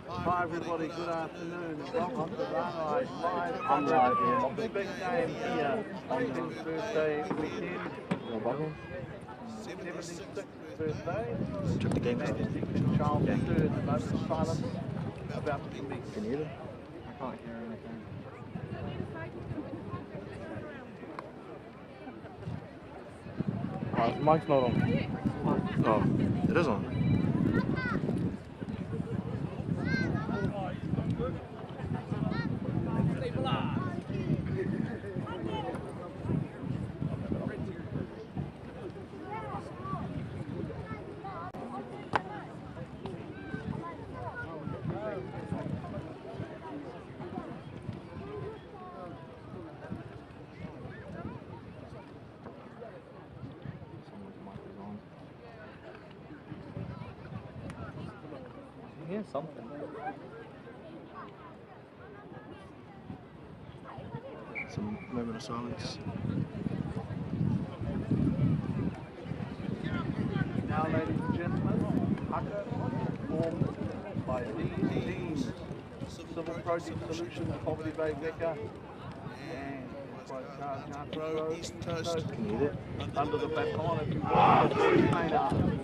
Hi everybody, good afternoon. Welcome to Rano live coverage of the big game here on his birthday weekend. 76th birthday. Took the game. King Charles III, the moment of silence about to commence. Can you hear them? I can't hear anything. Oh, the mic's not on. Oh, it is on. Yeah, something. Some moment of silence. Now, ladies and gentlemen, haka formed by Dean, Civil Project Solutions, Poverty Bay Rugby, and NGATI POROU, East Coast, under the baton of Gisborne Netball.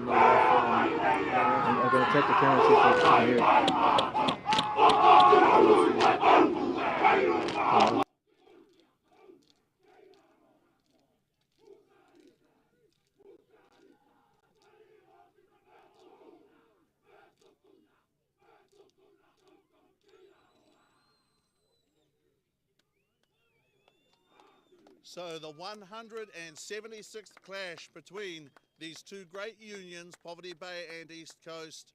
I'm going to take the camera and see if I can hear it. So the 176th clash between these two great unions, Poverty Bay and East Coast,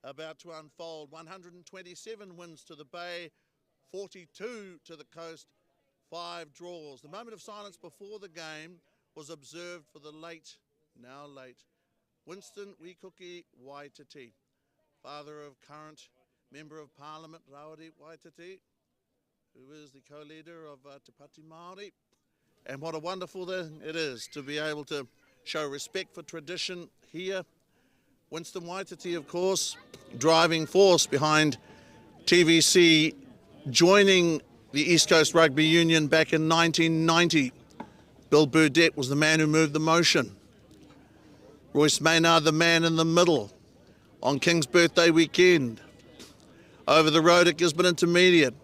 about to unfold. 127 wins to the Bay, 42 to the Coast, 5 draws. The moment of silence before the game was observed for the now late, Winston Wikuki Waititi, father of current Member of Parliament Rawiri Waititi, who is the co-leader of Te Pati Māori. And what a wonderful thing it is to be able to show respect for tradition here. Winston Waititi, of course, driving force behind TVC joining the East Coast Rugby Union back in 1990. Bill Burdett was the man who moved the motion. Royce Maynard, the man in the middle, on King's birthday weekend. Over the road at Gisborne Intermediate,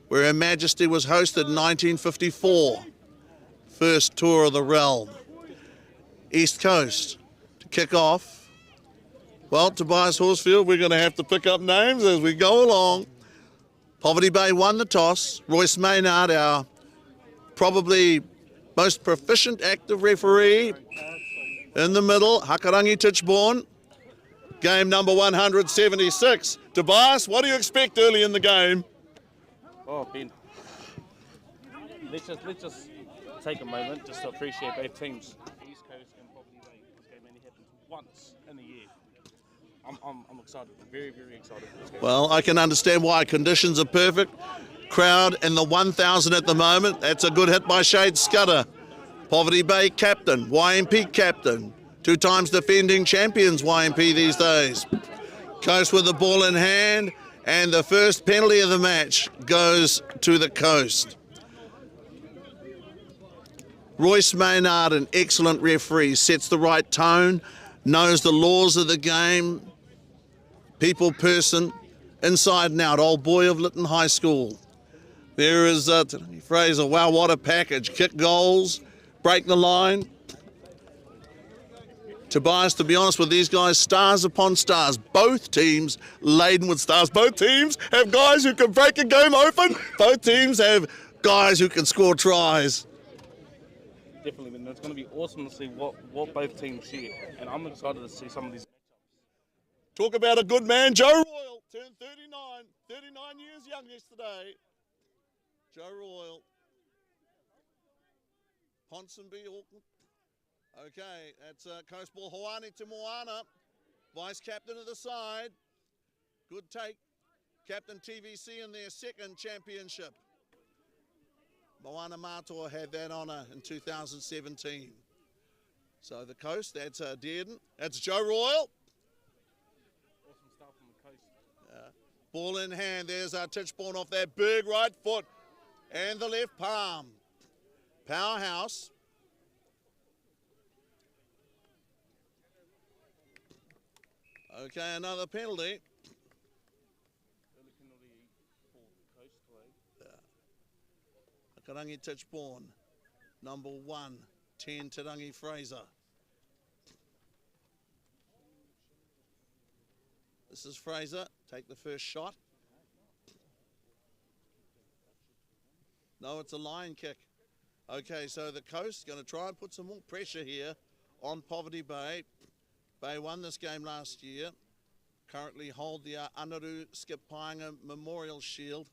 where Her Majesty was hosted in 1954. First tour of the realm. East Coast to kick off. Well, Tobias Horsfield, we're going to have to pick up names as we go along. Poverty Bay won the toss. Royce Maynard, our probably most proficient active referee. In the middle, Hakarangi Tichborne. Game number 176. Tobias, what do you expect early in the game? Oh, Ben, let's just take a moment just to appreciate both teams. East Coast and Poverty Bay. This game only happens once in a year. I'm excited, very, very excited for this game. Well, I can understand why. Conditions are perfect. Crowd in the 1,000 at the moment. That's a good hit by Shade Scudder. Poverty Bay captain, YMP captain. 2 times defending champions YMP these days. Coast with the ball in hand, and the first penalty of the match goes to the Coast. Royce Maynard, an excellent referee, sets the right tone, knows the laws of the game, people person, inside and out, old boy of Lytton High School. There is Fraser, wow, what a package. Kick goals, break the line. Tobias, to be honest with these guys, stars upon stars. Both teams laden with stars. Both teams have guys who can break a game open. Both teams have guys who can score tries. Definitely, man. It's going to be awesome to see what both teams share. And I'm excited to see some of these matchups. Talk about a good man. Joe Royal turned 39 years young yesterday. Joe Royal. Ponsonby, Auckland. Okay, that's Coast Ball. Hawani to Moana, vice captain of the side. Good take. Captain TVC in their second championship. Moana Matua had that honour in 2017. So the Coast, that's Dearden. That's Joe Royal. Awesome stuff from the Coast. Ball in hand, there's Tichborne off that big right foot and the left palm. Powerhouse. Okay, another penalty. Early penalty for Coast today. Karangi Tichborne, number 1, 10 Tarangi Fraser. This is Fraser, take the first shot. No, it's a line kick. Okay, so the Coast going to try and put some more pressure here on Poverty Bay. Bay won this game last year, currently hold the Anaru Skip Painga Memorial Shield.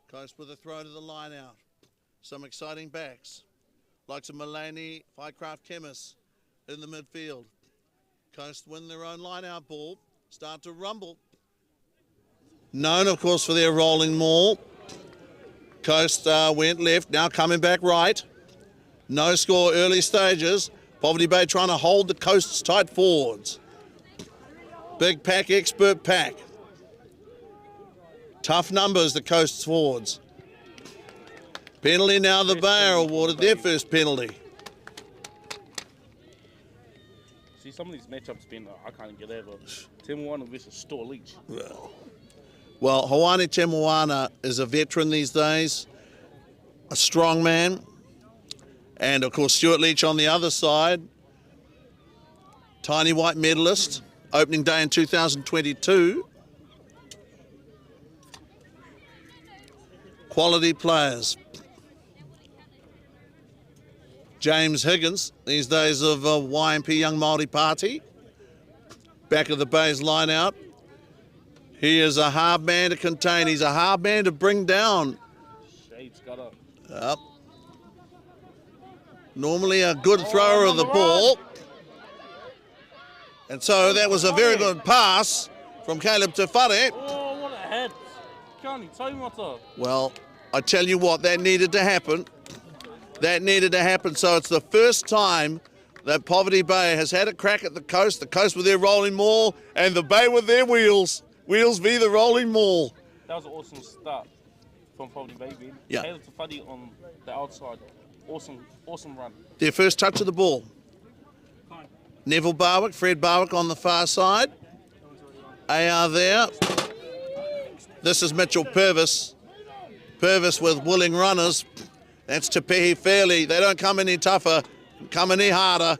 Coast with a throw to the line out. Some exciting backs, like some Mulaney, Fycraft Chemists in the midfield. Coast win their own line out ball, start to rumble. Known, of course, for their rolling maul. Coast went left, now coming back right. No score early stages. Poverty Bay trying to hold the Coast's tight forwards. Big pack, expert pack. Tough numbers, the Coast's forwards. Penalty now, the Bay are awarded their first penalty. See, some of these matchups been, I can't get over. Te Moana versus Store Leach. Well, Hawani Te Moana is a veteran these days, a strong man, and of course Stuart Leach on the other side, tiny white medalist, opening day in 2022. Quality players. James Higgins, these days of YMP Young Māori Party, back of the Bay's line out. He is a hard man to contain. He's a hard man to bring down. Shade's got up. Yep. Normally a good thrower of the ball. And so that was a very good pass from Caleb Te Whare. Oh, what a head. Kani, taumata. Well, I tell you what, that needed to happen. That needed to happen. So it's the first time that Poverty Bay has had a crack at the Coast with their rolling maul, and the Bay with their wheels. Wheels v the rolling maul. That was an awesome start from Poverty Bay, man. Yeah. Caleb Te Whare on the outside. Awesome run. Their first touch of the ball. Neville Barwick, Fred Barwick on the far side. AR there. This is Mitchell Purvis. Purvis with willing runners. That's Te Pehi Fairley. They don't come any tougher, come any harder.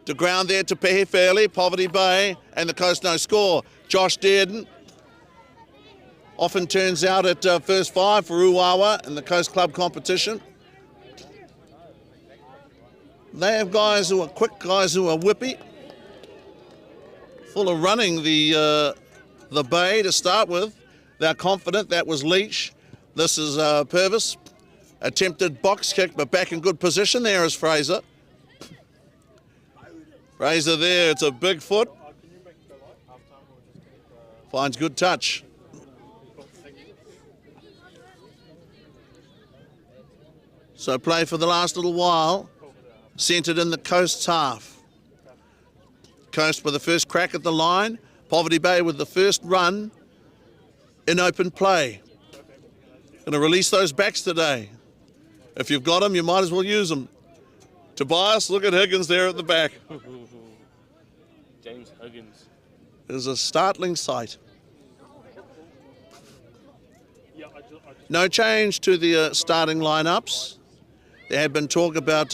To ground there, Te Pehi Fairley, Poverty Bay, and the Coast no score. Josh Dearden often turns out at first 5 for Uwawa in the Coast Club competition. They have guys who are quick, guys who are whippy, full of running the Bay to start with. They're confident. That was Leach. This is Purvis. Attempted box kick, but back in good position. There is Fraser. Fraser there, it's a big foot. Finds good touch. So play for the last little while. Centred in the Coast's half. Coast with the first crack at the line. Poverty Bay with the first run in open play. Going to release those backs today. If you've got them, you might as well use them. Tobias, look at Higgins there at the back. James Higgins. It is a startling sight. No change to the starting lineups. There had been talk about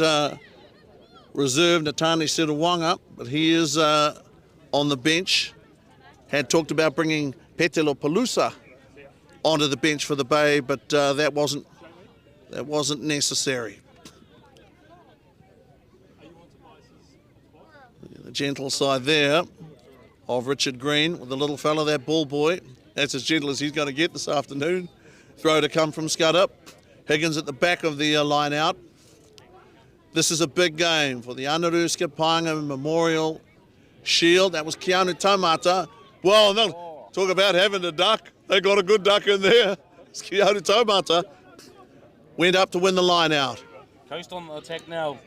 reserve Natani Sirawanga, but he is on the bench. Had talked about bringing Petelo Palusa onto the bench for the Bay, but that wasn't necessary. The gentle side there of Richard Green with the little fella, that ball boy. That's as gentle as he's going to get this afternoon. Throw to come from Scud up. Higgins at the back of the line out. This is a big game for the Anaruska Paenga Memorial Shield. That was Keanu Taumata. Well, no, talk about having a duck. They got a good duck in there. It's Keanu Taumata. Went up to win the line out. Coast on the attack now.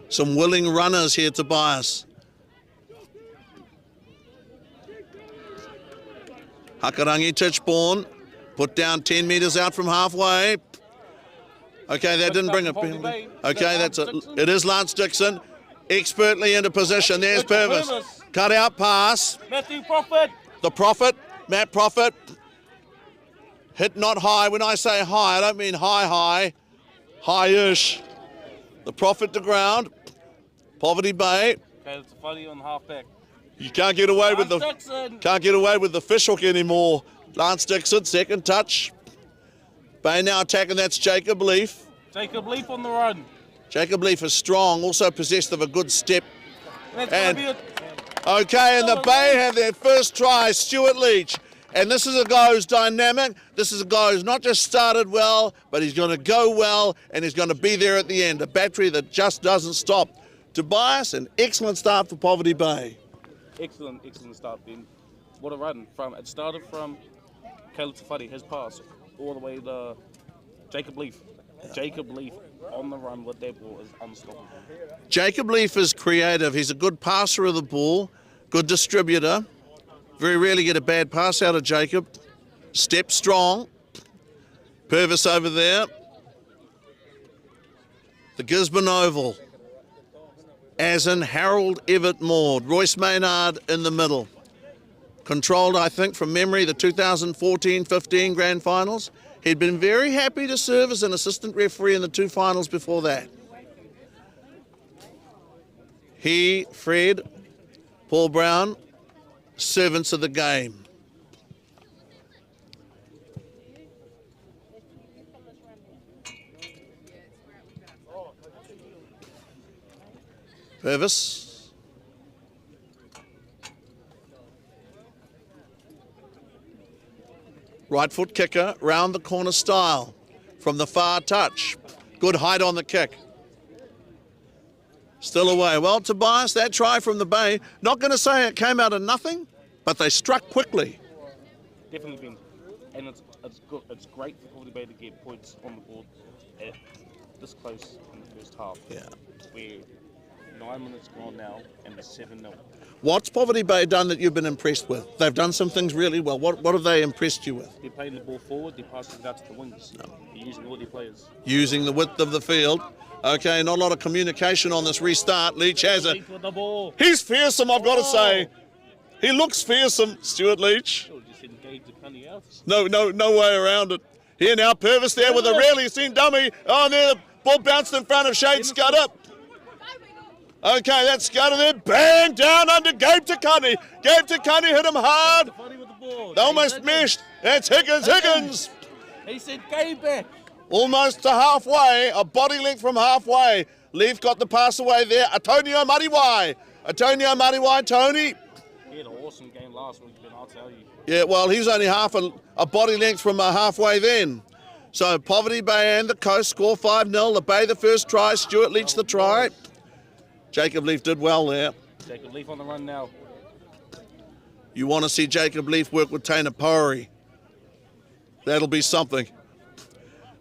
Some willing runners here, Tobias. Hakarangi Tichborne. Put down 10 metres out from halfway. Okay, that didn't bring a penalty. Okay, it is Lance Dixon. Expertly into position. There's Purvis. Cut out pass. Matthew Prophet. The Prophet, Matt Prophet. Hit not high. When I say high, I don't mean high. High-ish. The Prophet to ground. Poverty Bay. Okay, it's a funny on the halfback. You can't get away with the fishhook anymore. Lance Dixon, second touch. Bay now attacking, that's Jacob Leaf. Jacob Leaf on the run. Jacob Leaf is strong, also possessed of a good step. And the Bay have their first try, Stuart Leach. And this is a guy who's dynamic. This is a guy who's not just started well, but he's going to go well, and he's going to be there at the end. A battery that just doesn't stop. Tobias, an excellent start for Poverty Bay. Excellent start, Ben. What a run. It started from Caleb Tafari, his pass, all the way to Jacob Leaf. Jacob Leaf on the run with that ball is unstoppable. Jacob Leaf is creative. He's a good passer of the ball, good distributor. Very rarely get a bad pass out of Jacob. Step strong. Purvis over there. The Gisborne Oval. As in Harold Everett Maud. Royce Maynard in the middle. Controlled, I think, from memory, the 2014-15 Grand Finals. He'd been very happy to serve as an assistant referee in the two finals before that. He, Fred, Paul Brown, servants of the game. Purvis. Right foot kicker, round the corner style. From the far touch. Good height on the kick. Still away. Well, Tobias, that try from the Bay, not going to say it came out of nothing, but they struck quickly. Definitely been. And it's good. It's great for Poverty Bay to get points on the board at this close in the first half. Yeah. We're 9 minutes gone now, and it's 7-0. What's Poverty Bay done that you've been impressed with? They've done some things really well. What have they impressed you with? They're playing the ball forward, they're passing it out to the wings. No. They're using all their players. Using the width of the field. Okay, not a lot of communication on this restart. Leach has it. With the ball. He's fearsome, I've got to say. He looks fearsome, Stuart Leach. Sure, just engage the penny out. No way around it. Here now, Purvis there with a rarely seen dummy. Oh, there, the ball bounced in front of Shade Scud up. Okay, that's Scudder there. Bang, down under Gabe Takani. Gabe Takani hit him hard. They almost meshed. That's Higgins. He said Gabe back. Almost to halfway, a body length from halfway. Leaf got the pass away there. Antonio Mariwai, Tony. He had an awesome game last week, Ben, I'll tell you. Yeah, well, he was only half a body length from halfway then. So Poverty Bay and the Coast score 5-0. The Bay the first try, Stuart Leach the try. Jacob Leaf did well there. Jacob Leaf on the run now. You want to see Jacob Leaf work with Te Tairāwhiti. That'll be something.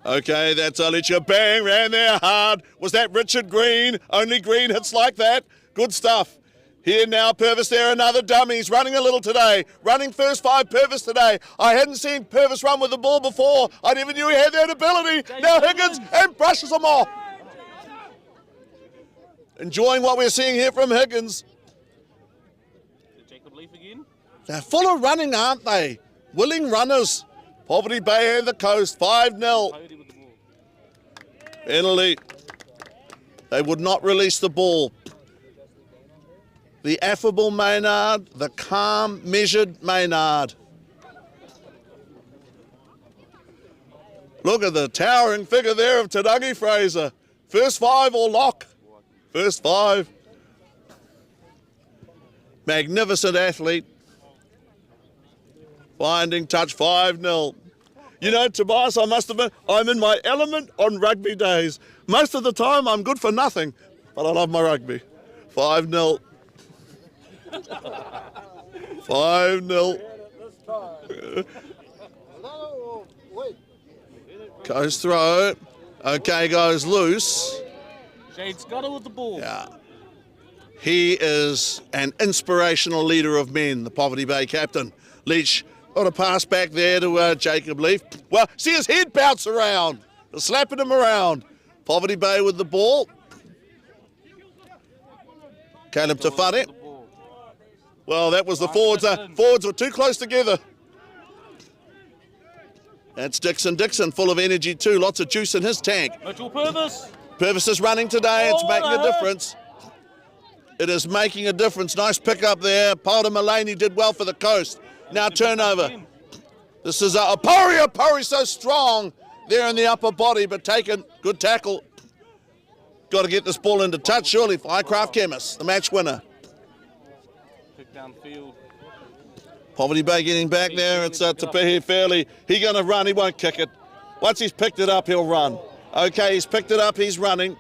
Okay, that's Alicia. Bang, ran there hard. Was that Richard Green? Only Green hits like that. Good stuff. Here now, Purvis there, another dummy. He's running a little today. Running first 5, Purvis today. I hadn't seen Purvis run with the ball before. I never knew he had that ability. Now Higgins and brushes him off. Enjoying what we're seeing here from Higgins. Jacob Leaf again. They're full of running, aren't they? Willing runners. Poverty Bay and the Coast, 5-0. Penalty. They would not release the ball. The affable Maynard, the calm, measured Maynard. Look at the towering figure there of Te Fraser. First 5 or lock? First 5. Magnificent athlete. Finding touch, 5-0. You know, Tobias, I must admit, I'm in my element on rugby days. Most of the time, I'm good for nothing, but I love my rugby. 5-0. 5-0. Goes throw. Okay, goes loose. Shade Scudder with the ball. Yeah. He is an inspirational leader of men, the Poverty Bay captain. Leach got a pass back there to Jacob Leaf. Well, see his head bounce around. They're slapping him around. Poverty Bay with the ball. Caleb Te Whare. Well, that was the forwards. Forwards were too close together. That's Dixon. Dixon, full of energy too. Lots of juice in his tank. Mitchell Purvis. Purvis is running today. It's making a difference. It is making a difference. Nice pick up there. Paul Mullaney did well for the Coast. Now turnover. This is a Porou. Porou so strong there in the upper body, but taken. Good tackle. Got to get this ball into touch, surely, for Highcraft Chemists, the match winner. Pick downfield. Poverty Bay getting back there. It's Te Pihi Fairley. He's going to run. He won't kick it. Once he's picked it up, he'll run. Okay, he's picked it up. He's running.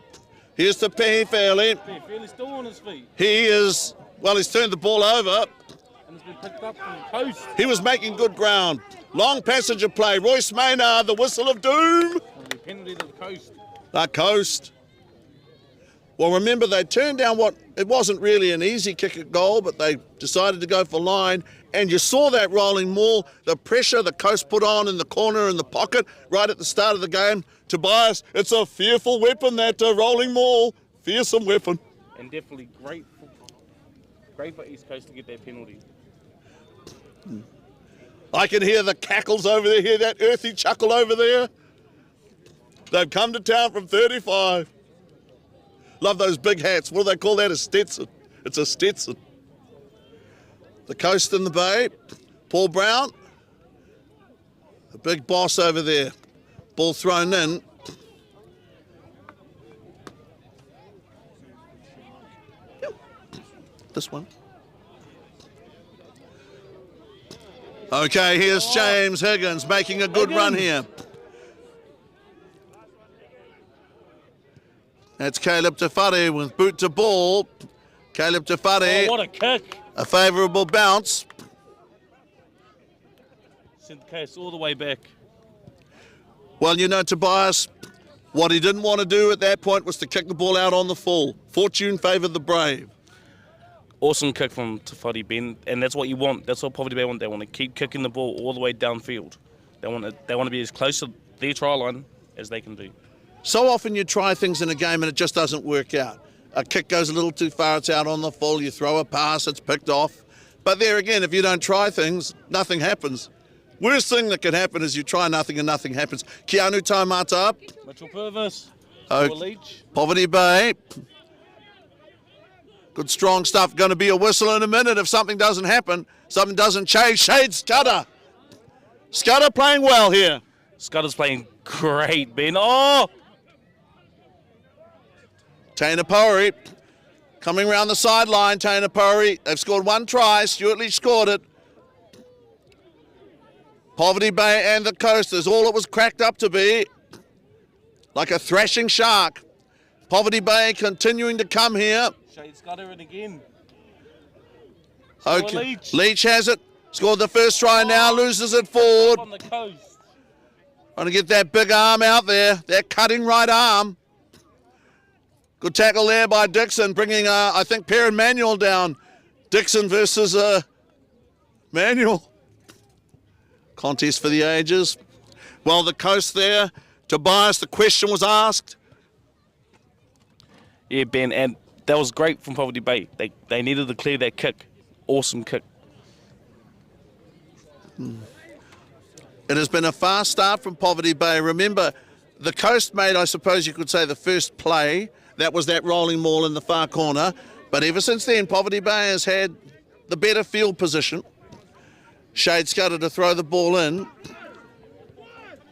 Here's Te Pihi Fairley. Fairley's still on his feet. He is, well, he's turned the ball over. And it's been picked up from the Coast. He was making good ground. Long passage of play. Royce Maynard, the whistle of doom. Penalty to the Coast. The Coast. Well, remember, they turned down what, it wasn't really an easy kick at goal, but they decided to go for line. And you saw that rolling maul, the pressure the Coast put on in the corner in the pocket right at the start of the game. Tobias, it's a fearful weapon, that rolling maul. Fearsome weapon. And definitely great for East Coast to get that penalty. I can hear the cackles over there, hear that earthy chuckle over there. They've come to town from 35. Love those big hats. What do they call that? A Stetson. It's a Stetson. The Coast in the Bay. Paul Brown. The big boss over there. Ball thrown in. This one. Okay, here's James Higgins making a good run here. That's Caleb Te Whare with boot to ball. Caleb Te Whare. Oh, what a kick. A favourable bounce. Sent the case all the way back. Well, you know, Tobias, what he didn't want to do at that point was to kick the ball out on the full. Fortune favoured the brave. Awesome kick from Te Whare, Ben, and that's what you want. That's what Poverty Bay want. They want to keep kicking the ball all the way downfield. They want to be as close to their try line as they can be. So often you try things in a game and it just doesn't work out. A kick goes a little too far, it's out on the full, you throw a pass, it's picked off. But there again, if you don't try things, nothing happens. Worst thing that could happen is you try nothing and nothing happens. Keanu Taumata. Mitchell Purvis. Leach. Poverty Bay. Good strong stuff. Going to be a whistle in a minute if something doesn't happen. Something doesn't change. Shade Scudder. Scudder playing well here. Scudder's playing great, Ben. Oh! Te Tairāwhiti coming round the sideline. Te Tairāwhiti, they've scored one try. Stuart Leach scored it. Poverty Bay and the Coast is all it was cracked up to be. Like a thrashing shark. Poverty Bay continuing to come here. Shade Scudder in again. Okay. Leach has it. Scored the first try now. Loses it forward. On the Coast. Trying to get that big arm out there. That cutting right arm. Good tackle there by Dixon, bringing, I think, Perrin Manuel down. Dixon versus Manuel. Contest for the ages. Well, the coast there, Tobias, the question was asked. Yeah, Ben, and that was great from Poverty Bay. They needed to clear that kick. Awesome kick. It has been a fast start from Poverty Bay. Remember, the coast made, I suppose you could say, the first play. That was that rolling ball in the far corner. But ever since then, Poverty Bay has had the better field position. Shade Scudder to throw the ball in.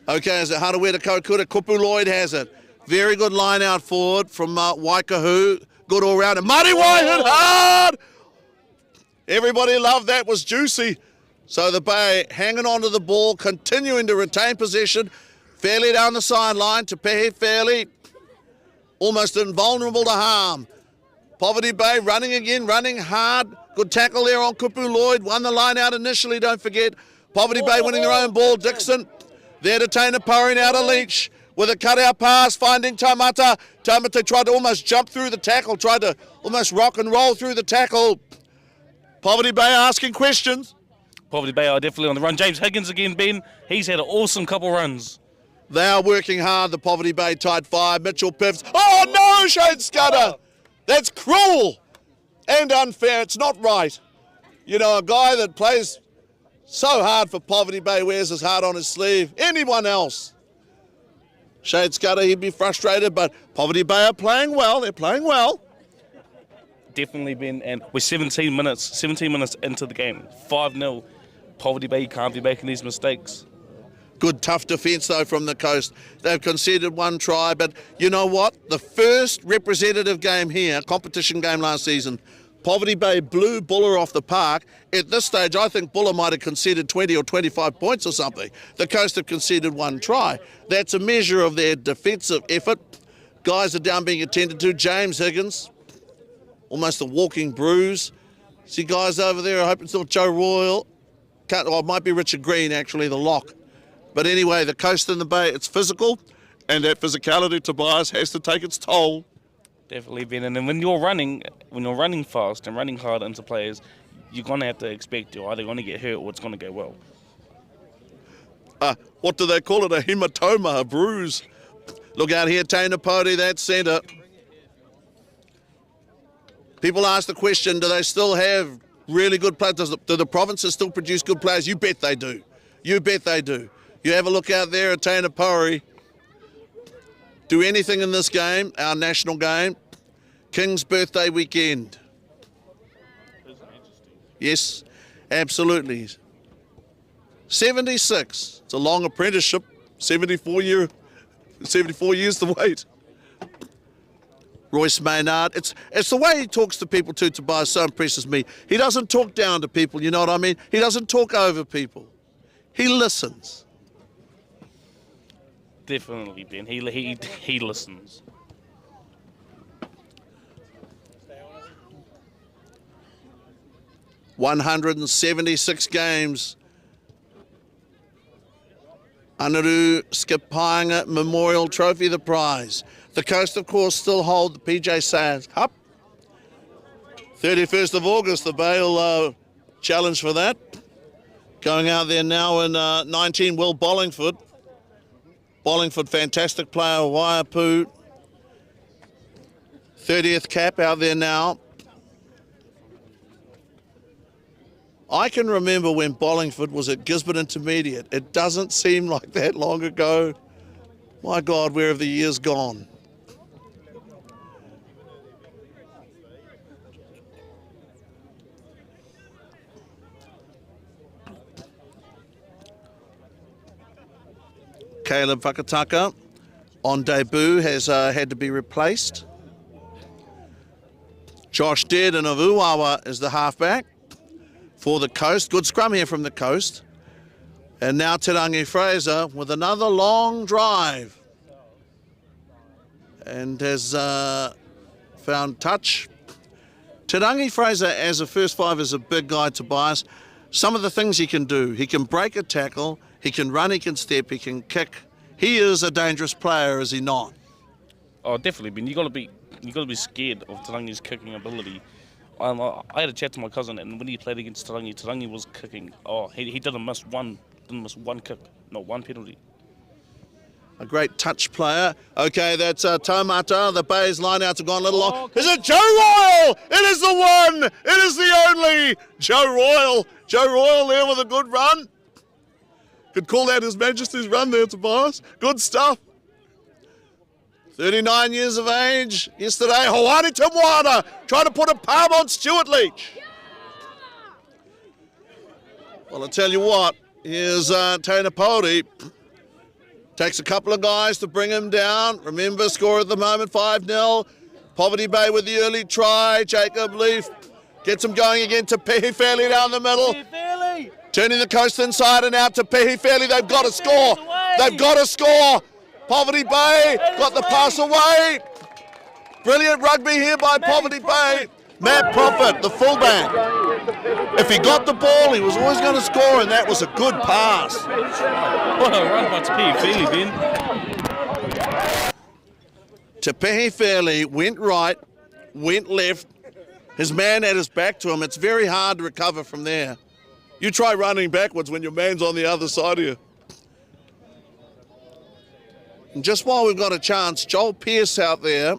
Okay, is it Harawira Kokura? Kupu Lloyd has it. Very good line out forward from Waikahu. Good all round. And Mariwai hit hard! Everybody loved that. Was juicy. So the Bay hanging on to the ball, continuing to retain possession. Fairly down the sideline. Tepehe Fairly almost invulnerable to harm. Poverty Bay running again, running hard. Good tackle there on Kupu Lloyd. Won the line out initially, don't forget. Poverty Bay winning their own ball. Dixon there to Te Tairāwhiti out of Leach with a cutout pass, finding Tamata. Tamata tried to almost jump through the tackle, tried to almost rock and roll through the tackle. Poverty Bay asking questions. Poverty Bay are definitely on the run. James Higgins again, Ben. He's had an awesome couple runs. They are working hard, the Poverty Bay tight five. Mitchell Piffs. Oh no, Shade Scudder! That's cruel and unfair. It's not right. You know, a guy that plays so hard for Poverty Bay wears his heart on his sleeve. Anyone else? Shade Scudder, he'd be frustrated, but Poverty Bay are playing well. They're playing well. Definitely, Ben. And we're 17 minutes into the game. 5-0. Poverty Bay can't be making these mistakes. Good tough defence though from the coast. They've conceded one try, but you know what? The first representative game here, competition game last season, Poverty Bay blew Buller off the park. At this stage, I think Buller might have conceded 20 or 25 points or something. The coast have conceded one try. That's a measure of their defensive effort. Guys are down being attended to. James Higgins, almost a walking bruise. See guys over there, I hope it's not Joe Royal. It might be Richard Green, actually, the lock. But anyway, the coast and the Bay, it's physical, and that physicality, Tobias, has to take its toll. Definitely, Ben. And then when you're running fast and running hard into players, you're going to have to expect you're either going to get hurt or it's going to go well. What do they call it? A hematoma, a bruise. Look out here, Taina Pody, that centre. People ask the question, do they still have really good players? Do the provinces still produce good players? You bet they do. You bet they do. You have a look out there at Te Tairāwhiti. Do anything in this game, our national game. King's birthday weekend. Yes, absolutely. 76. It's a long apprenticeship. 74 years to wait. Royce Maynard. It's the way he talks to people too, Tobias, so impresses me. He doesn't talk down to people, you know what I mean? He doesn't talk over people. He listens. Definitely, Ben. He listens. "176 games. Anaru Skipainga Memorial Trophy, the prize. The coast, of course, still hold the PJ Sayers Cup. 31st of August, the Bay will challenge for that. Going out there now in 19, Will Bollingford. Bollingford, fantastic player, Waiapu. 30th cap out there now. I can remember when Bollingford was at Gisborne Intermediate. It doesn't seem like that long ago. My God, where have the years gone? Caleb Whakataka on debut has had to be replaced. Josh Dearden of Uawa is the halfback for the coast. Good scrum here from the coast. And now Te Rangi Fraser with another long drive. And has found touch. Te Rangi Fraser as a first five is a big guy, Tobias. Some of the things he can do. He can break a tackle. He can run, he can step, he can kick. He is a dangerous player, is he not? Oh, definitely, Ben. You got to be scared of Te Rangi's kicking ability. I had a chat to my cousin, and when he played against Tarangi was kicking. Oh, he didn't miss one kick, not one penalty. A great touch player. Okay, that's Taumata. The Bay's lineouts have gone a little long. Is it Joe Royal? It is the one. It is the only Joe Royal. Joe Royal there with a good run. Could call that His Majesty's run there, Tobias. Good stuff. 39 years of age. Yesterday, Hawani Timwana trying to put a palm on Stuart Leach. Well, I'll tell you what, here's Te Tairāwhiti. Takes a couple of guys to bring him down. Remember, score at the moment, 5-0. Poverty Bay with the early try. Jacob Leaf gets him going again to Pehi Fairley down the middle. Turning the coast inside and out to Pehi Fairley. They've got to score. They've got to score. Poverty Bay got the pass away. Brilliant rugby here by Poverty Bay. Matt Prophet, the fullback. If he got the ball, he was always going to score, and that was a good pass. What a run by Te Tairāwhiti, Ben. Te Tairāwhiti went right, went left. His man had his back to him. It's very hard to recover from there. You try running backwards when your man's on the other side of you. And just while we've got a chance, Joel Pearce out there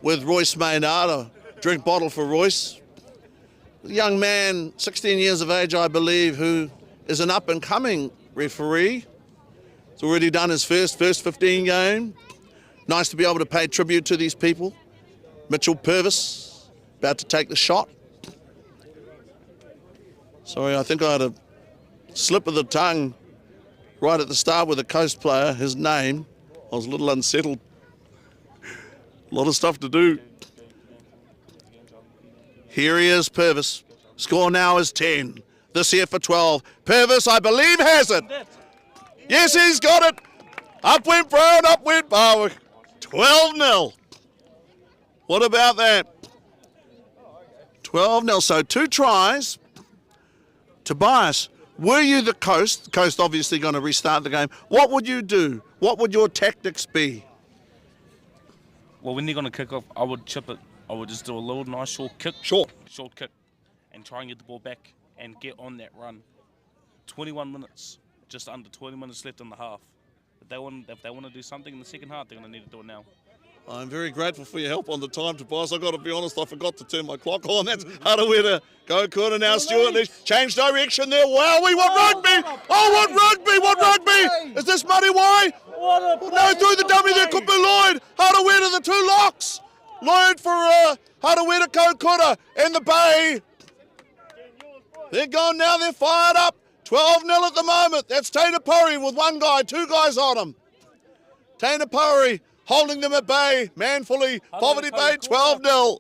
with Royce Maynard, a drink bottle for Royce. A young man, 16 years of age, I believe, who is an up-and-coming referee. He's already done his first 15 game. Nice to be able to pay tribute to these people. Mitchell Purvis, about to take the shot. Sorry, I think I had a slip of the tongue right at the start with a Coast player, his name. I was a little unsettled. A lot of stuff to do. Here he is, Purvis. Score now is 10. This here for 12. Purvis, I believe, has it. Yes, he's got it. Up went Brown, up went Barwick. 12-0. What about that? 12-0, so 2 tries. Tobias, were you the Coast? The Coast obviously going to restart the game. What would you do? What would your tactics be? Well, when they're going to kick off, I would chip it. I would just do a little nice short kick. Short kick. And try and get the ball back and get on that run. 21 minutes. Just under 20 minutes left in the half. If they want to do something in the second half, they're going to need to do it now. I'm very grateful for your help on the time, Tobias. I've got to be honest, I forgot to turn my clock on. That's Harawira. Go Kuta now, Stuart Leach. Change direction there. Wow, we want rugby. Oh, what rugby, what rugby. Is this Muddy Y? No, through the dummy there, Kupu Lloyd. Harawira, the 2 locks. Lloyd for Harawira, Kuta in the Bay. They're gone now, they're fired up. 12-0 at the moment. That's Te Tairāwhiti with 1 guy, 2 guys on him. Te Tairāwhiti holding them at bay, manfully. Poverty Bay, 12-0.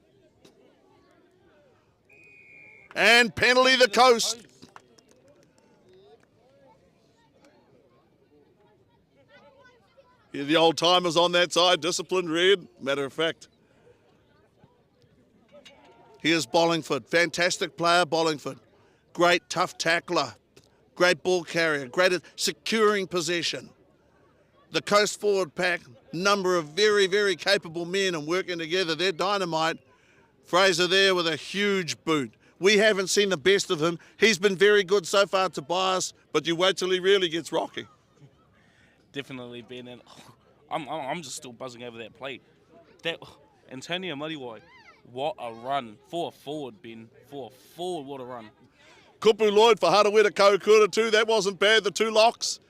And penalty the Coast. Here the old timers on that side, disciplined red, matter of fact. Here's Bollingford, fantastic player Bollingford. Great tough tackler, great ball carrier, great at securing possession. The Coast forward pack, number of very, very capable men and working together. They're dynamite. Fraser there with a huge boot. We haven't seen the best of him. He's been very good so far, Tobias, but you wait till he really gets rocky. Definitely been in. I'm just still buzzing over that play. That Antonio Muriwai, what a run. For a forward, Ben. For a forward, what a run. Kupu Lloyd for Harawira Kaukura too. That wasn't bad. The 2 locks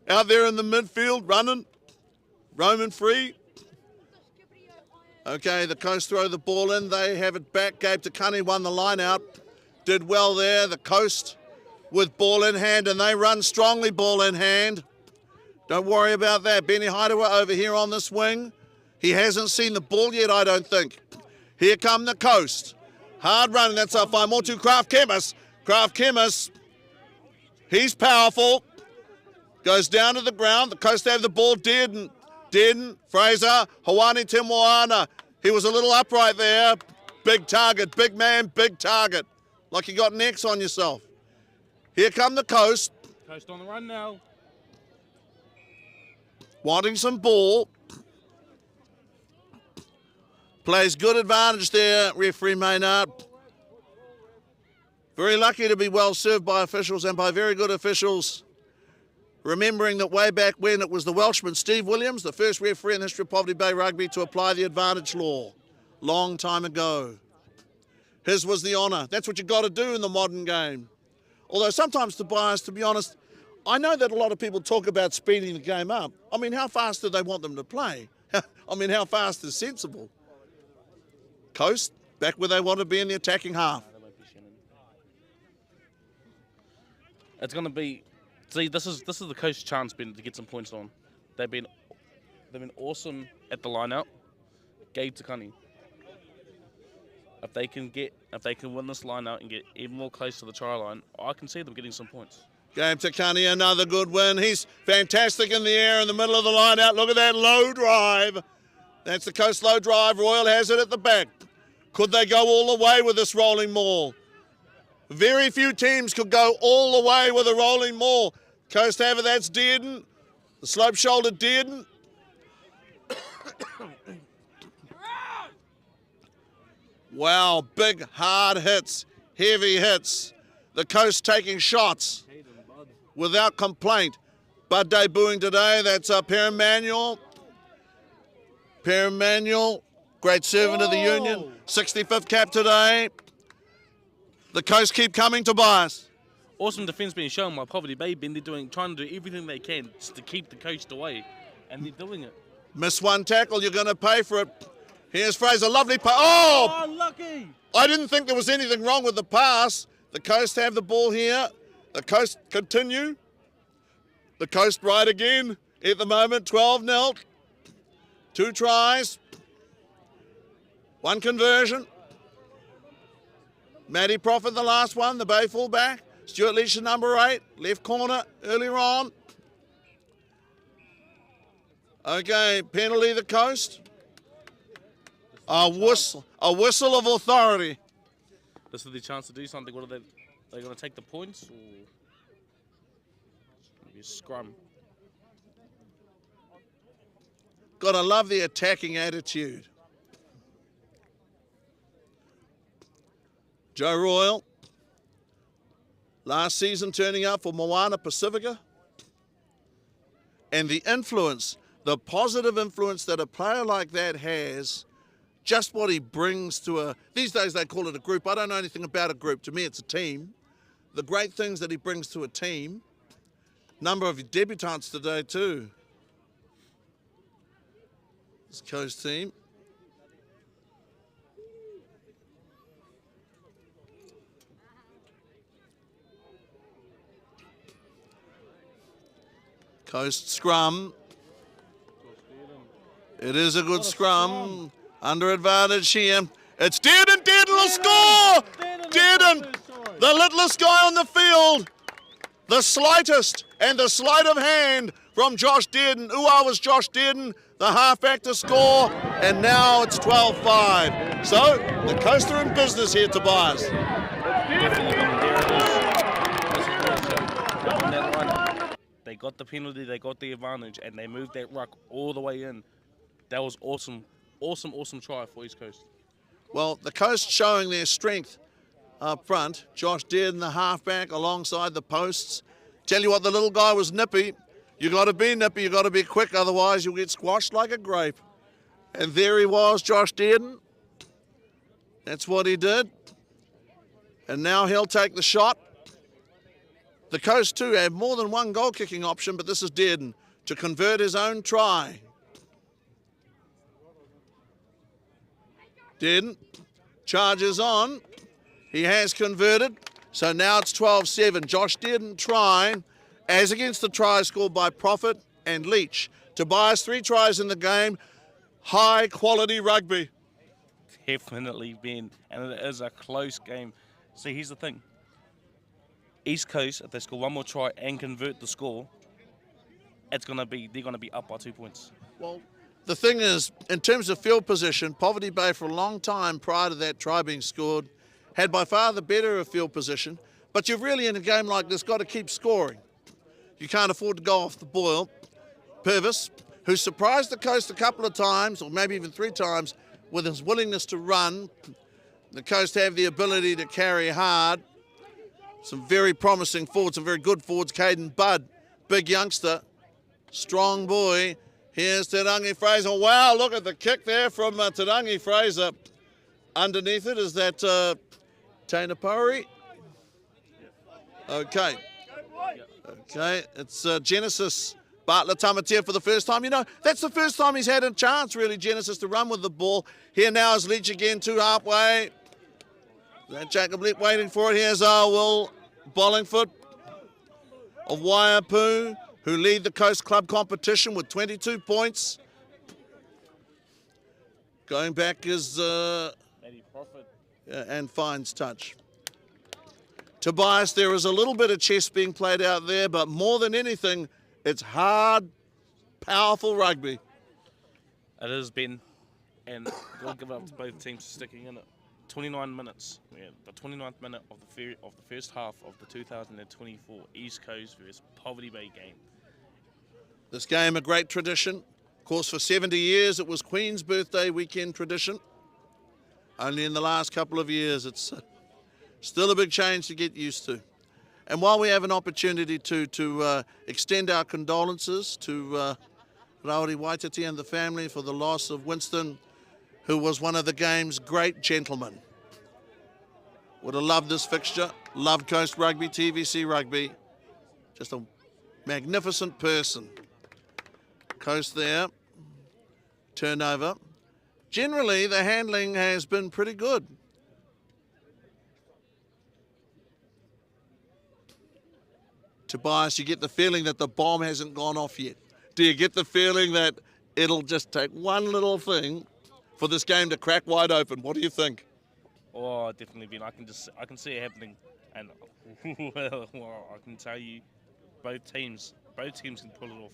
out there in the midfield running. Roman free. Okay, the Coast throw the ball in. They have it back. Gabe Takani won the line out. Did well there. The Coast with ball in hand, and they run strongly ball in hand. Don't worry about that. Benny Hideaway over here on this wing. He hasn't seen the ball yet, I don't think. Here come the Coast. Hard running. That's our fine. More to Craft Chemist. Craft Chemist. He's powerful. Goes down to the ground. The Coast have the ball. Dearden. Fraser. Hawani Timwana. He was a little upright there. Big target. Big man. Big target. Like you got an X on yourself. Here come the Coast. Coast on the run now. Wanting some ball. Plays good advantage there, referee Maynard. Very lucky to be well served by officials and by very good officials. Remembering that way back when it was the Welshman Steve Williams, the first referee in the history of Poverty Bay Rugby to apply the advantage law, long time ago. His was the honour. That's what you've got to do in the modern game. Although sometimes, Tobias, to be honest, I know that a lot of people talk about speeding the game up. I mean, how fast do they want them to play? I mean, how fast is sensible? Coast, back where they want to be in the attacking half. It's going to be... See, this is the Coast's chance to get some points on. They've been awesome at the line-out. Gabe Takani. If they can win this line-out and get even more close to the try line, I can see them getting some points. Gabe Takani, another good win. He's fantastic in the air in the middle of the line-out. Look at that low drive. That's the Coast low drive. Royal has it at the back. Could they go all the way with this rolling maul? Very few teams could go all the way with a rolling maul. Coast have it, that's Dearden. The slope-shouldered Dearden. Wow, big, hard hits, heavy hits. The Coast taking shots without complaint. Bud debuting today, that's Per Manuel. Per Manuel, great servant of the Union. 65th cap today. The Coast keep coming, Tobias. Awesome defence being shown by Poverty Bay. They're trying to do everything they can just to keep the Coast away, and they're doing it. Miss one tackle, you're going to pay for it. Here's Fraser, lovely pass. Oh, lucky! I didn't think there was anything wrong with the pass. The Coast have the ball here. The Coast continue. The Coast right again at the moment, 12-0. 2 tries. 1 conversion. Matty Prophet, the last one, the Bay fullback. Stuart Leach, number 8, left corner earlier on. Okay, penalty the Coast. A whistle of authority. This is the chance to do something. What are they going to take the points or maybe a scrum? Gotta love the attacking attitude. Joe Royal, last season turning up for Moana Pacifica. And the influence, the positive influence that a player like that has, just what he brings to a, these days they call it a group. I don't know anything about a group. To me, it's a team. The great things that he brings to a team. Number of debutants today too. This Coast team. Coast scrum. It is a good scrum. Under advantage here. It's Dearden. Dearden will score! Dearden, the littlest guy on the field. The slightest and the sleight of hand from Josh Dearden. Ua was Josh Dearden, the halfback to score, and now it's 12-5. So, the Coast are in business here, Tobias. They got the penalty, they got the advantage, and they moved that ruck all the way in. That was awesome. Awesome try for East Coast. Well, the Coast showing their strength up front. Josh Dearden, the halfback, alongside the posts. Tell you what, the little guy was nippy. You got to be nippy, you got to be quick, otherwise you'll get squashed like a grape. And there he was, Josh Dearden. That's what he did. And now he'll take the shot. The Coast too have more than one goal kicking option, but this is Dearden to convert his own try. Dearden charges on. He has converted. So now it's 12-7. Josh Dearden trying, as against the try scored by Prophet and Leach. Tobias, 3 tries in the game. High quality rugby. Definitely been, and it is a close game. See, here's the thing. East Coast, if they score 1 more try and convert the score, they're gonna be up by 2 points. Well, the thing is, in terms of field position, Poverty Bay for a long time prior to that try being scored had by far the better of field position. But you've really, in a game like this, got to keep scoring. You can't afford to go off the boil. Purvis, who surprised the Coast a couple of times, or maybe even 3 times, with his willingness to run. The Coast have the ability to carry hard. Some very promising forwards, some very good forwards. Caden Budd, big youngster, strong boy. Here's Te Fraser. Wow, look at the kick there from Te Fraser. Underneath it is that Te Tairāwhiti. Okay. Okay, it's Genesis Bartlett Tamatea for the first time. You know, that's the first time he's had a chance, really, Genesis, to run with the ball. Here now is Leach again, to halfway. That Jacob Leach waiting for it. Here's Will Bollingford of Waiapu, who lead the Coast Club competition with 22 points. Going back is and finds touch. Tobias, there is a little bit of chess being played out there, but more than anything, it's hard, powerful rugby. It has been, and got to give it up to both teams for sticking in it. 29 minutes, the 29th minute of the first half of the 2024 East Coast vs Poverty Bay game. This game, a great tradition. Of course, for 70 years, it was Queen's birthday weekend tradition. Only in the last couple of years, it's still a big change to get used to. And while we have an opportunity to extend our condolences to Rauri Waititi and the family for the loss of Winston, who was one of the game's great gentlemen. Would have loved this fixture, loved Coast Rugby, TVC Rugby. Just a magnificent person. Coast there, turnover. Generally, the handling has been pretty good. Tobias, you get the feeling that the bomb hasn't gone off yet. Do you get the feeling that it'll just take one little thing for this game to crack wide open? What do you think? Oh, definitely been. I can see it happening, and well, I can tell you, both teams can pull it off.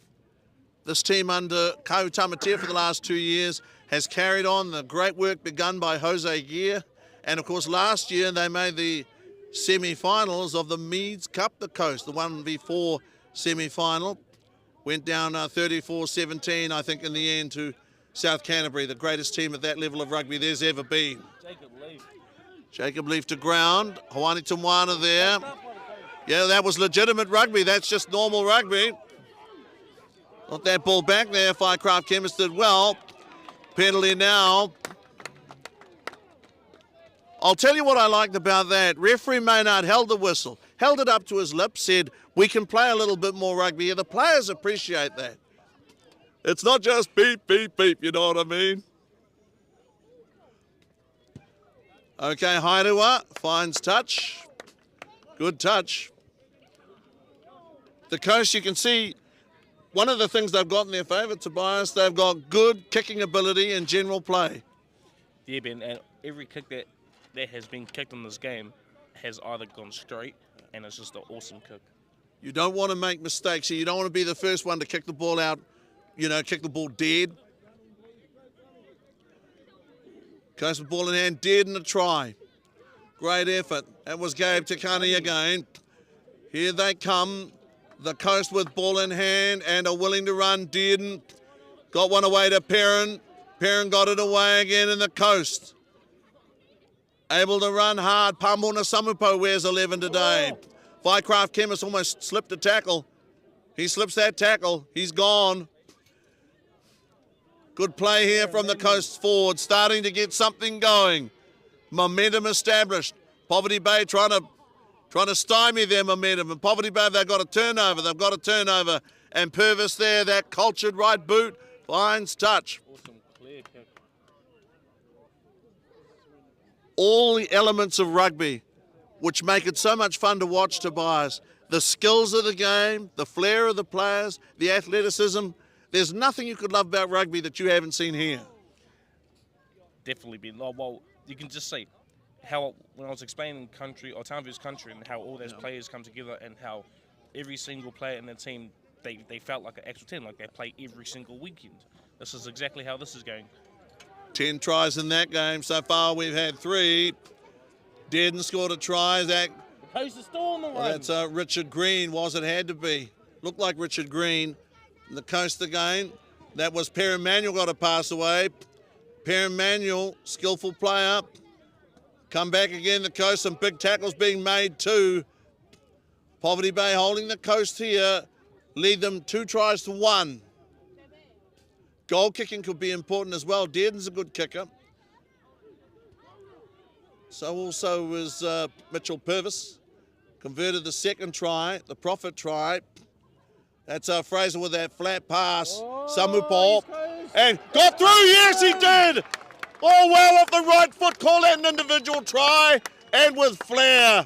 This team under Kau Tamatea for the last 2 years has carried on the great work begun by Jose Gear, and of course last year they made the semi-finals of the Meads Cup, the Coast, the 1v4 semi-final. Went down 34-17, I think, in the end to South Canterbury, the greatest team at that level of rugby there's ever been. Jacob Leaf to ground. Hawani Tumwana there. Yeah, that was legitimate rugby. That's just normal rugby. Got that ball back there. Firecraft Chemist did well. Penalty now. I'll tell you what I liked about that. Referee Maynard held the whistle, held it up to his lips, said, we can play a little bit more rugby here. The players appreciate that. It's not just beep, beep, beep, you know what I mean? Okay, Hairua finds touch. Good touch. The Coast, you can see, one of the things they've got in their favour, Tobias, they've got good kicking ability and general play. Yeah, Ben, and every kick that has been kicked in this game has either gone straight, and it's just an awesome kick. You don't want to make mistakes here. You don't want to be the first one to kick the ball out, kick the ball dead. Coast with ball in hand, dead in a try. Great effort. That was Gabe Takani again. Here they come. The Coast with ball in hand and are willing to run. Dearden got one away to Perrin. Perrin got it away again in the Coast. Able to run hard. Pambona Samupo wears 11 today. Firecraft Chemist almost slipped a tackle. He slips that tackle. He's gone. Good play here from the Coast forward, starting to get something going. Momentum established. Poverty Bay trying to stymie their momentum. And Poverty Bay, they've got a turnover. And Purvis there, that cultured right boot, finds touch. Awesome clear kick. All the elements of rugby, which make it so much fun to watch, Tobias. The skills of the game, the flair of the players, the athleticism. There's nothing you could love about rugby that you haven't seen here. Definitely been. Well, you can just see how, when I was explaining country or town vs country, and how all those players come together, and how every single player in the team, they felt like an actual team, like they play every single weekend. This is exactly how this is going. 10 tries in that game. So far we've had 3. Dearden scored a try. The Coast is still on the run. That's Richard Green, it had to be. Looked like Richard Green. The Coast again. That was Perrin Manuel got a pass away. Perrin Manuel, skillful player. Come back again, the Coast. Some big tackles being made too Poverty Bay holding the coast here, lead them 2-1. Goal kicking could be important as well. Dearden's a good kicker. So also is Mitchell Purvis. Converted the second try, the profit try. That's Fraser with that flat pass. Samu Paul. And got through, yes he did! Oh well off the right foot, call that an individual try. And with flair.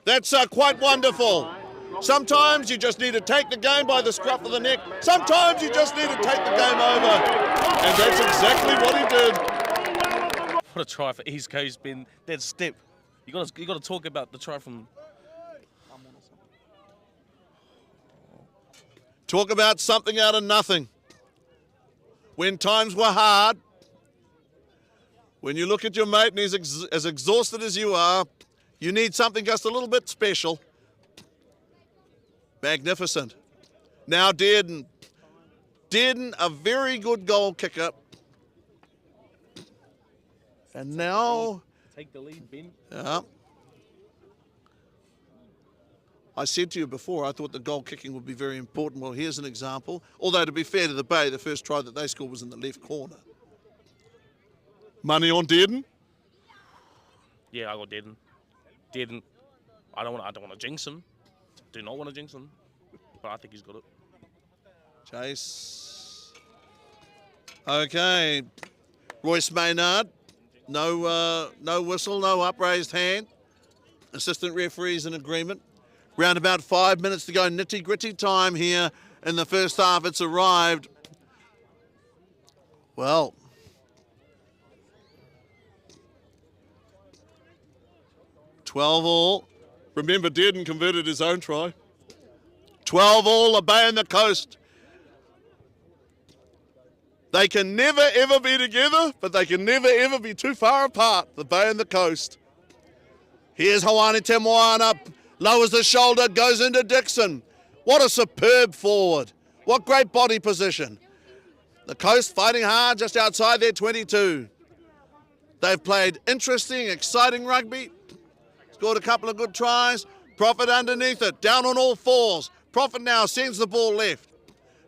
That's quite wonderful. Sometimes you just need to take the game by the scruff of the neck. Sometimes you just need to take the game over. And that's exactly what he did. What a try for East Coast, Ben. That step. You got to talk about the try from. Talk about something out of nothing. When times were hard, when you look at your mate and he's as exhausted as you are, you need something just a little bit special. Magnificent. Now Dearden. Dearden, a very good goal kicker. And now... Take the lead, Ben. Yeah. I said to you before, I thought the goal kicking would be very important. Well, here's an example. Although, to be fair to the Bay, the first try that they scored was in the left corner. Money on Dearden? Yeah, I got Dearden. Dearden. I don't want to jinx him. Do not want to jinx him. But I think he's got it. Chase. Okay. Royce Maynard. No whistle, no upraised hand. Assistant referees in agreement. Round about 5 minutes to go, nitty-gritty time here in the first half. It's arrived. Well, $12-all. Remember, Dearden converted his own try. 12-all, the Bay and the Coast. They can never, ever be together, but they can never, ever be too far apart, the Bay and the Coast. Here's Hawani Te Moana, lowers the shoulder, goes into Dixon. What a superb forward. What great body position. The Coast fighting hard just outside their 22. They've played interesting, exciting rugby. Scored a couple of good tries. Prophet underneath it, down on all fours. Prophet now sends the ball left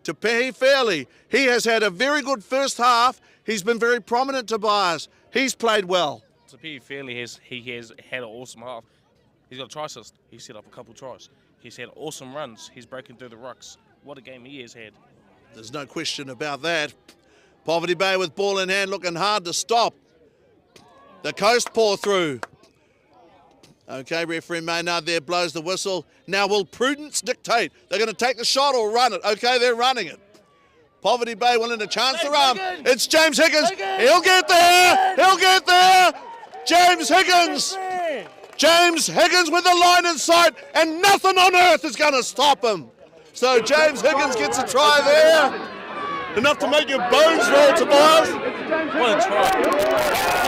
to Pehi Fairley. He has had a very good first half. He's been very prominent, Tobias. He's played well. So Pehi Fairley has had an awesome half. He's got a try assist. He's set up a couple tries. He's had awesome runs. He's broken through the rucks. What a game he has had. There's no question about that. Poverty Bay with ball in hand, looking hard to stop. The Coast pour through. Okay, referee Maynard there blows the whistle. Now will prudence dictate? They're going to take the shot or run it. Okay, they're running it. Poverty Bay willing a chance to run. It's James Higgins. He'll get there. He'll get there. James Higgins. James Higgins with the line in sight, and nothing on earth is going to stop him. So James Higgins gets a try there. Enough to make your bones roll, Tobias. What a try.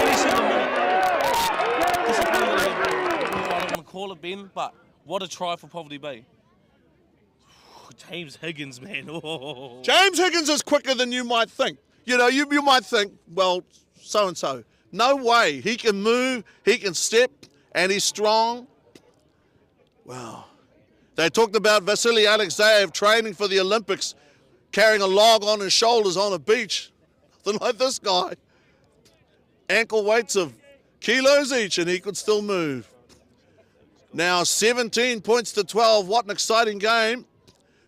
27 minutes. Call it, Ben, but what a try for Poverty Bay. James Higgins, man. Oh. James Higgins is quicker than you might think. You know, you might think, well, so-and-so. No way. He can move, he can step, and he's strong. Wow. They talked about Vasily Alexeyev training for the Olympics, carrying a log on his shoulders on a beach. Nothing like this guy. Ankle weights of kilos each, and he could still move. Now 17 points to 12. What an exciting game.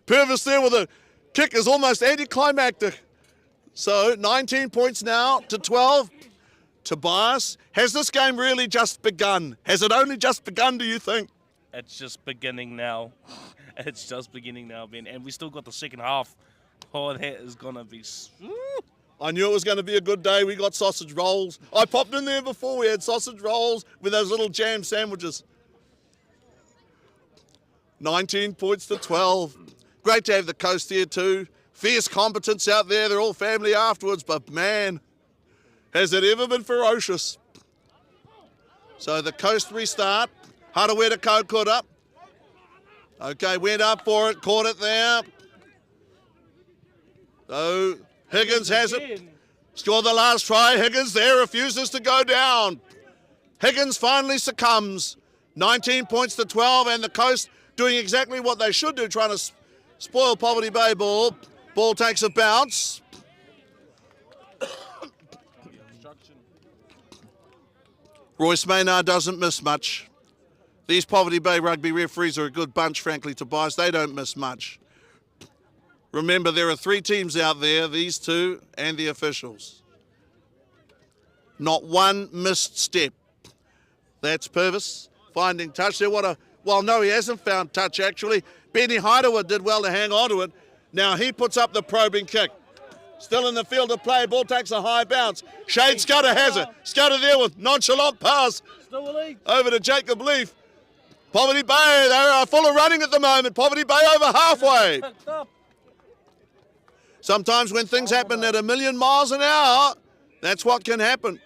Purvis there with a kick is almost anticlimactic. So 19 points now to 12. Tobias, has this game really just begun? Has it only just begun, do you think? It's just beginning now. It's just beginning now, Ben. And we still got the second half. Oh, that is going to be... I knew it was going to be a good day. We got sausage rolls. I popped in there before. We had sausage rolls with those little jam sandwiches. 19 points to 12. Great to have the Coast here too. Fierce competence out there. They're all family afterwards, but man, has it ever been ferocious. So the Coast restart. Haraweta Kaukura. Okay, went up for it, caught it there. So Higgins has it. Scored the last try. Higgins there refuses to go down. Higgins finally succumbs. 19 points to 12, and the Coast doing exactly what they should do, trying to spoil Poverty Bay ball. Ball takes a bounce. Royce Maynard doesn't miss much. These Poverty Bay Rugby referees are a good bunch, frankly, Tobias. They don't miss much. Remember, there are 3 teams out there, these 2 and the officials. Not one missed step. That's Purvis finding touch there. Well, no, he hasn't found touch, actually. Benny Hideaway did well to hang on to it. Now he puts up the probing kick. Still in the field of play. Ball takes a high bounce. Shane Scudder has it. Scudder there with nonchalant pass. Over to Jacob Leaf. Poverty Bay, they are full of running at the moment. Poverty Bay over halfway. Sometimes when things happen at 1,000,000 miles an hour, that's what can happen.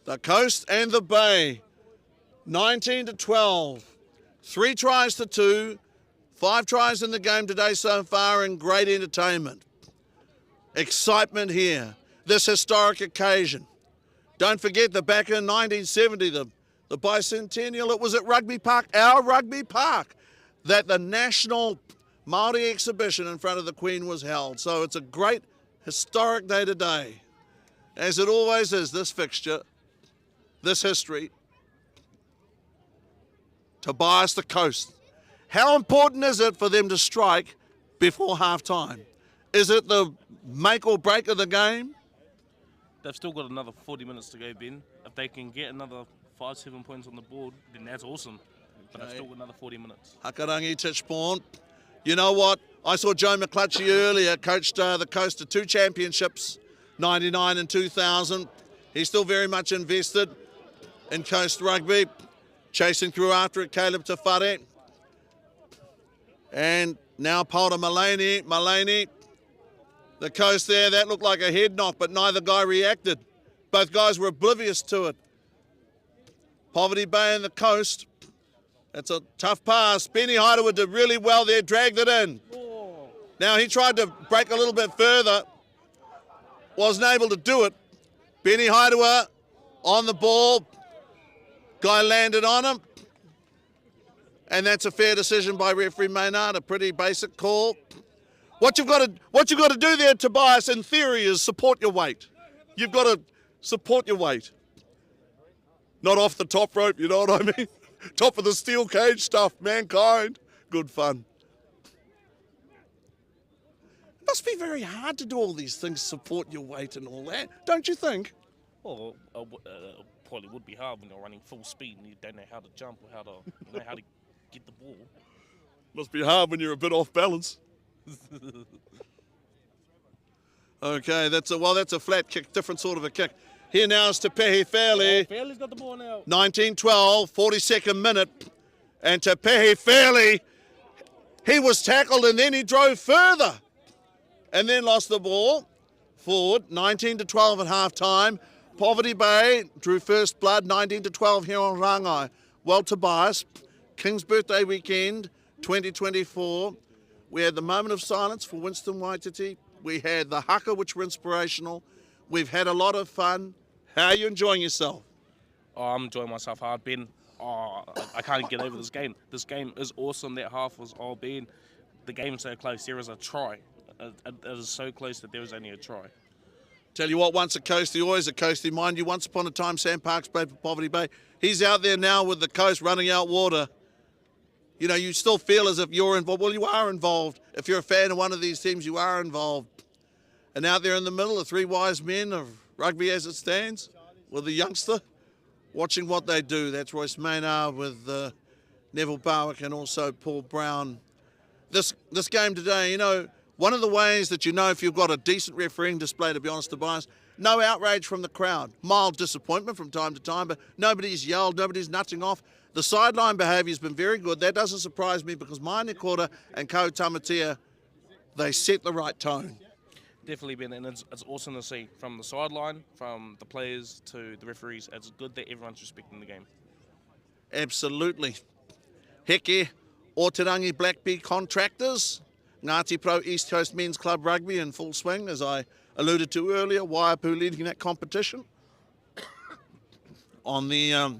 The Coast and the Bay, 19-12. 3 tries to 2. 5 tries in the game today so far, and great entertainment. Excitement here. This historic occasion. Don't forget that back in 1970, the bicentennial, it was at Rugby Park, our Rugby Park, that the National Māori exhibition in front of the Queen was held. So it's a great historic day today. As it always is, this fixture, this history. Tobias, the Coast. How important is it for them to strike before half-time? Is it the make or break of the game? They've still got another 40 minutes to go, Ben. If they can get another 5-7 points on the board, then that's awesome. But they've still got another 40 minutes. Hakarangi Tichborne. You know what? I saw Joe McClutchie earlier, coached the Coast to 2 championships, 99 and 2000. He's still very much invested in Coast Rugby. Chasing through after it, Caleb Tafare. And now Paul Mulaney. The Coast there, that looked like a head knock, but neither guy reacted. Both guys were oblivious to it. Poverty Bay and the Coast. That's a tough pass. Benny Hideaway did really well there, dragged it in. Now he tried to break a little bit further. Wasn't able to do it. Benny Hideaway on the ball. Guy landed on him. And that's a fair decision by referee Maynard, a pretty basic call. What you've got to do there, Tobias, in theory, is support your weight. You've got to support your weight. Not off the top rope, you know what I mean? Top of the steel cage stuff, mankind. Good fun. It must be very hard to do all these things, support your weight and all that, don't you think? Well, probably would be hard when you're running full speed and you don't know how to jump or how to get the ball. Must be hard when you're a bit off balance. Okay, that's a flat kick, different sort of a kick. Here now is Te Fairley. Fairley's got the ball now. 19-12, 42nd minute. And Te Fairley, he was tackled and then he drove further. And then lost the ball forward, 19-12 at half-time. Poverty Bay drew first blood, 19-12 here on Rangai. Well, Tobias, King's Birthday Weekend, 2024. We had the moment of silence for Winston Waititi. We had the haka, which were inspirational. We've had a lot of fun. How are you enjoying yourself? Oh, I'm enjoying myself hard, Ben. Oh, I can't get over this game. This game is awesome. That half was all Ben. The game is so close. There is a try. It is so close that there is only a try. Tell you what, once a coastie, always a coastie. Mind you, once upon a time, Sam Parks played for Poverty Bay. He's out there now with the Coast running out water. You know, you still feel as if you're involved. Well, you are involved. If you're a fan of one of these teams, you are involved. And out there in the middle, the 3 wise men of rugby as it stands, with the youngster, watching what they do. That's Royce Maynard with Neville Barwick and also Paul Brown. This game today, you know, one of the ways that you know if you've got a decent refereeing display, to be honest, Tobias, no outrage from the crowd. Mild disappointment from time to time, but nobody's yelled, nobody's nutting off. The sideline behaviour has been very good. That doesn't surprise me because Maine Kora and Ko Tamatea, they set the right tone. Definitely, Ben, and it's awesome to see from the sideline, from the players to the referees. It's good that everyone's respecting the game. Absolutely. Heke, Oterangi Blackbee Contractors, NGATI POROU East Coast Men's Club Rugby in full swing, as I alluded to earlier. Waiapu leading that competition. On the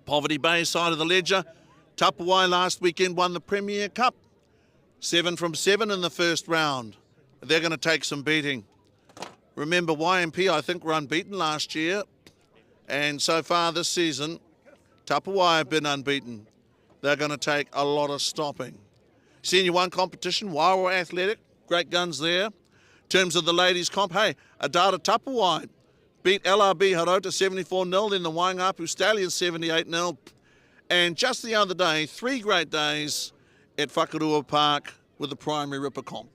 Poverty Bay side of the ledger. Tapawai last weekend won the Premier Cup. 7 from 7 in the first round. They're going to take some beating. Remember, YMP, I think, were unbeaten last year. And so far this season, Tapawai have been unbeaten. They're going to take a lot of stopping. Senior 1 competition, Waiwa Athletic, great guns there. In terms of the ladies' comp, hey, Adara Tapawai beat LRB Harota 74-0, then the Waingapu Stallions 78-0. And just the other day, 3 great days at Whakarua Park with the primary ripper comp.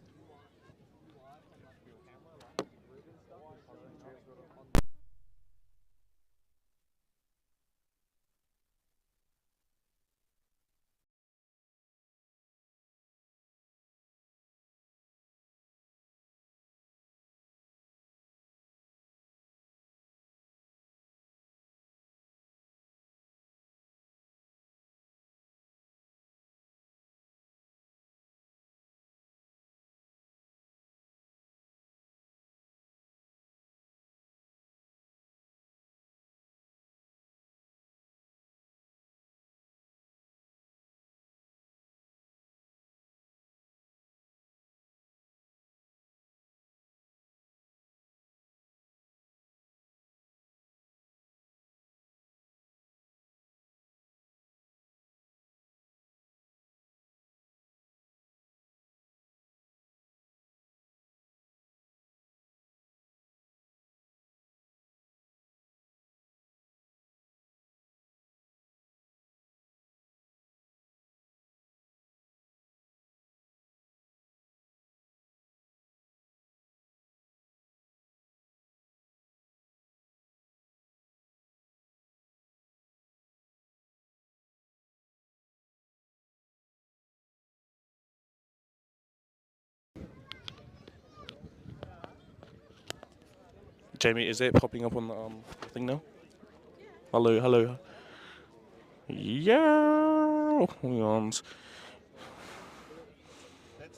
Jamie, is it popping up on the thing now? Hello, hello. Yeah. That's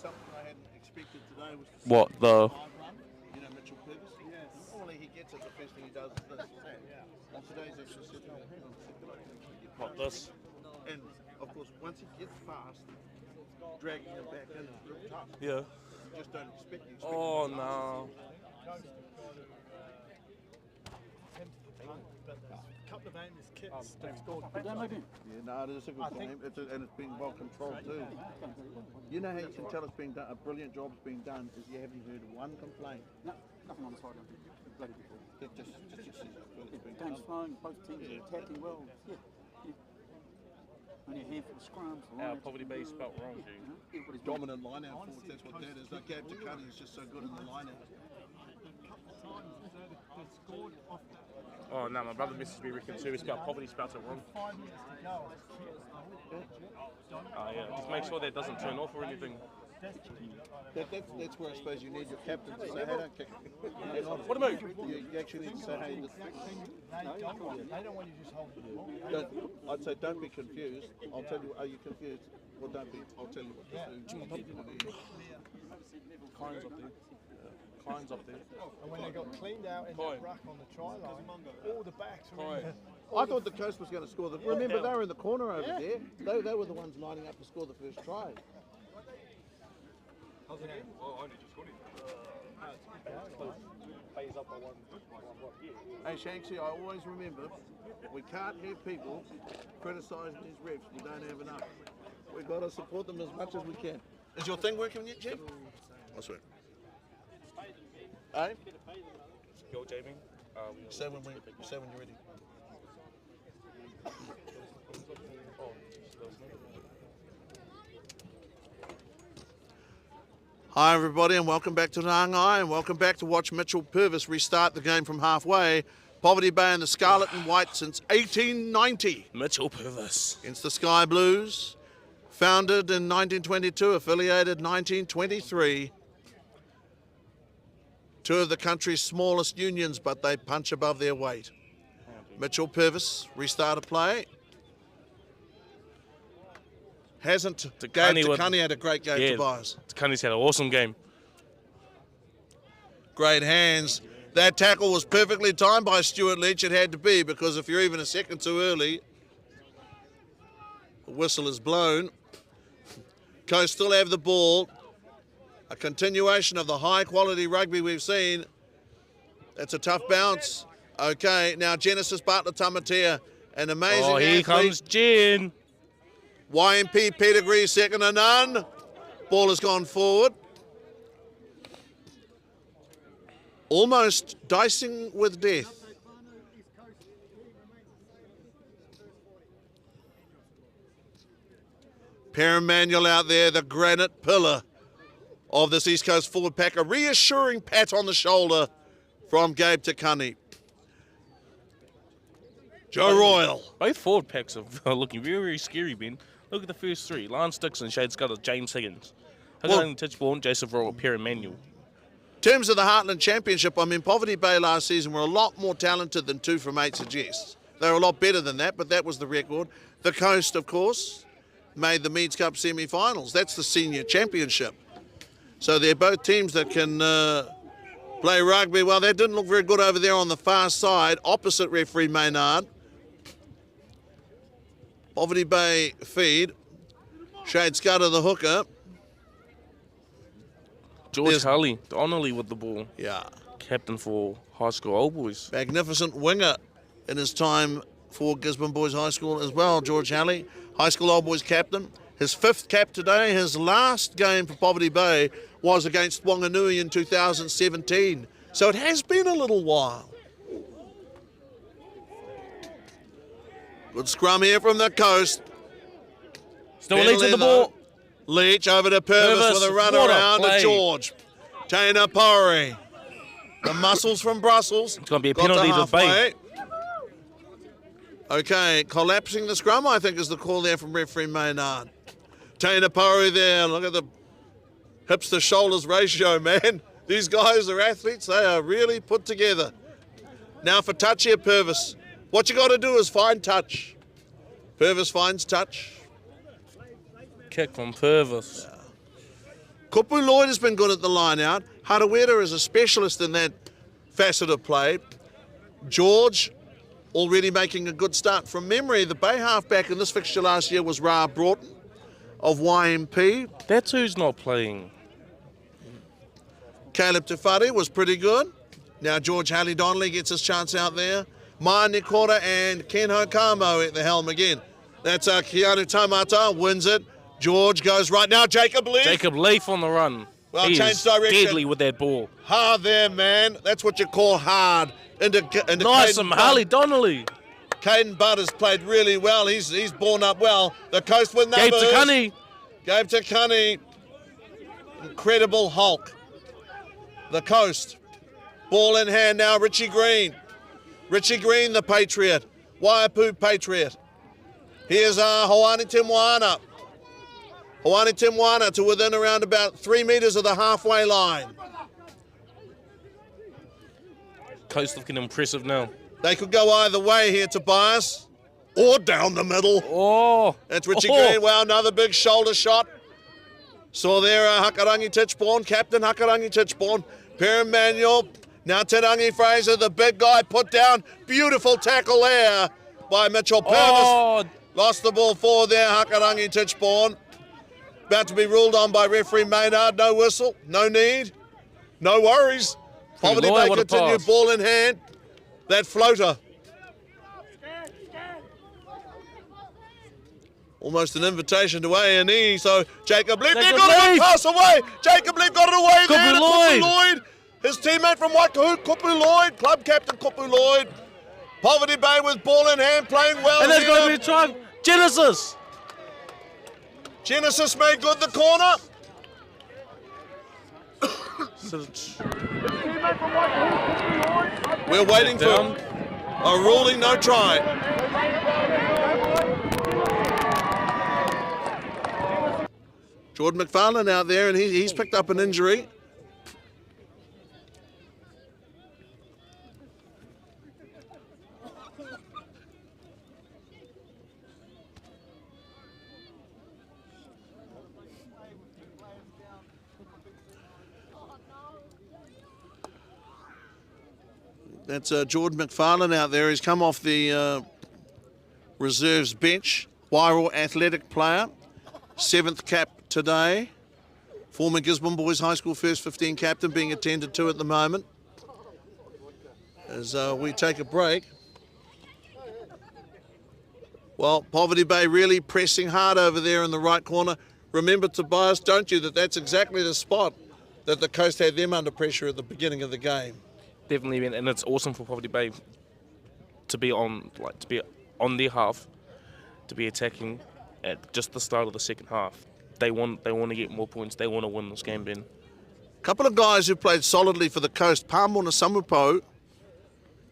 something I hadn't expected today. Was to What, see the- live run. You know, Mitchell Purvis? Yes. Normally he gets it, the first thing he does is this. And today's actually said, oh, hang on a second. What, this? And of course, once he gets fast, dragging him back in is real tough. Yeah. You just don't expect it. Oh, no. Couple of aimless kits. Yeah, no, it is a good game, and it's been well controlled too. You know how you can tell it's being done, a brilliant job's being done, is you haven't heard one complaint. No, nothing on the side of the bloody before. Just it's been Game's done. flowing, both teams are attacking well. Yeah. Only a handful of scrums. Our Poverty Bay spelt wrong, dude. Everybody's Dominant line out forwards, that's what that is. Like Gab Takani is just so good in the line out. Oh, no, my brother messaged me too. He spelled poverty, spelled it wrong. 5 minutes to go. Oh, yeah. Just make sure that doesn't turn off or anything. That's where I suppose you need your captain to say, hey, don't kick it. What a move! You actually need to say, hey, They don't want you just holding the ball. I'd say don't be confused. I'll tell you, are you confused? Well, don't be. I'll tell you what to do. Climbs up there. Climbs up there. And when they got cleaned out in that ruck on the try line, all the backs were in there. I thought the coast was going to score. Remember, they were in the corner over there. They were the ones lining up to score the first try. Hey Shanksy, I always remember, we can't have people criticising these refs. We don't have enough. We've got to support them as much as we can. Is your thing working yet, Chief? I swear. Hey? Yo, Jamie. Say when you're ready. Hi everybody and welcome back to Rangai and welcome back to watch Mitchell Purvis restart the game from halfway. Poverty Bay in the scarlet and white since 1890. Mitchell Purvis. Against the Sky Blues. Founded in 1922, affiliated 1923. Two of the country's smallest unions, but they punch above their weight. Mitchell Purvis, restart a play. Hasn't. Takani had a great game, Tobias. Takani's had an awesome game. Great hands. That tackle was perfectly timed by Stuart Leach. It had to be, because if you're even a second too early, whistle is blown. Coast still have the ball. A continuation of the high quality rugby we've seen. That's a tough bounce. Okay, now Genesis Bartlett Tamatea, an amazing athlete. Here comes Jen. YMP pedigree, second to none. Ball has gone forward. Almost dicing with death. Per Manuel out there, the granite pillar of this East Coast forward pack. A reassuring pat on the shoulder from Gabe Takani. Joe Royal. Both forward packs are looking very, very scary, Ben. Look at the first three. Lance Dixon, Shade Scudder, James Higgins. Hakarangi Tichborne, Joseph Royal, Per Manuel. In terms of the Heartland Championship, I mean, Poverty Bay last season were a lot more talented than 2 from 8 suggests. They were a lot better than that, but that was the record. The Coast, of course, made the Meads Cup semi-finals. That's the senior championship. So they're both teams that can play rugby. Well, that didn't look very good over there on the far side, opposite referee Maynard. Poverty Bay feed. Shade Scudder, the hooker. George Harley, Donnelly with the ball. Yeah. Captain for High School Old Boys. Magnificent winger in his time for Gisborne Boys High School as well, George Halley. High School Old Boys captain. His 5th cap today. His last game for Poverty Bay was against Wanganui in 2017. So it has been a little while. Good scrum here from the Coast. Still Leach with the ball. Leach over to Purvis with a run around to George. Te Tairāwhiti. The muscles from Brussels. It's going to be a penalty to Bay. Okay, collapsing the scrum, I think, is the call there from referee Maynard. Te Tairāwhiti there. Look at the hips to shoulders ratio, man. These guys are athletes. They are really put together. Now for touch here, Purvis. What you got to do is find touch. Purvis finds touch. Kick from Purvis. Yeah. Kupu Lloyd has been good at the line out. Harawira is a specialist in that facet of play. George already making a good start. From memory, the Bay halfback in this fixture last year was Ra Broughton of YMP. That's who's not playing. Caleb Tefari was pretty good. Now George Haley Donnelly gets his chance out there. Maya Nikora and Ken Hokamo at the helm again. That's Keanu Tamata wins it. George goes right now. Jacob Leaf. Jacob Leaf on the run. Well, he changed is direction. Deadly with that ball. Hard there, man. That's what you call hard. Into Nice from Harley Donnelly. Caden Budd has played really well. He's borne up well. The Coast with numbers. Gabe to Cunny. Incredible Hulk. The Coast. Ball in hand now, Richie Green. Richie Green, the Patriot. Waiapu Patriot. Here's Hoani Timwana. Hoani Timwana to within around about 3 metres of the halfway line. Coast looking impressive now. They could go either way here, Tobias, or down the middle. Oh, that's Richie Green. Wow, another big shoulder shot. Saw there Hakarangi Tichborne, Captain Hakarangi Tichborne, Per Manuel. Now Tarangi Fraser, the big guy, put down. Beautiful tackle there by Mitchell Purvis. Oh. Lost the ball forward there, Hakarangi Tichborne. About to be ruled on by referee Maynard. No whistle, no need, no worries. Poverty Bay continue, ball in hand. That floater. Almost an invitation to A&E, so Jacob Leaf, they got it, pass away. Jacob Leaf got it away there to Kupu Lloyd. His teammate from Waikahu, Kupu Lloyd, club captain Kupu Lloyd. Poverty Bay with ball in hand, playing well. And there's going to be a try. Genesis made good the corner. We're waiting for a ruling, no try. Jordan McFarlane out there, and he's picked up an injury. That's Jordan McFarlane out there. He's come off the reserves bench. Wairau athletic player, 7th cap today. Former Gisborne Boys High School First 15 captain being attended to at the moment. As we take a break. Well, Poverty Bay really pressing hard over there in the right corner. Remember, Tobias, don't you, that that's exactly the spot that the Coast had them under pressure at the beginning of the game. Definitely, and it's awesome for Poverty Bay to be on their half, to be attacking at just the start of the second half. They want to get more points. They want to win this game, Ben. A couple of guys who played solidly for the Coast, Pāmona Samupou,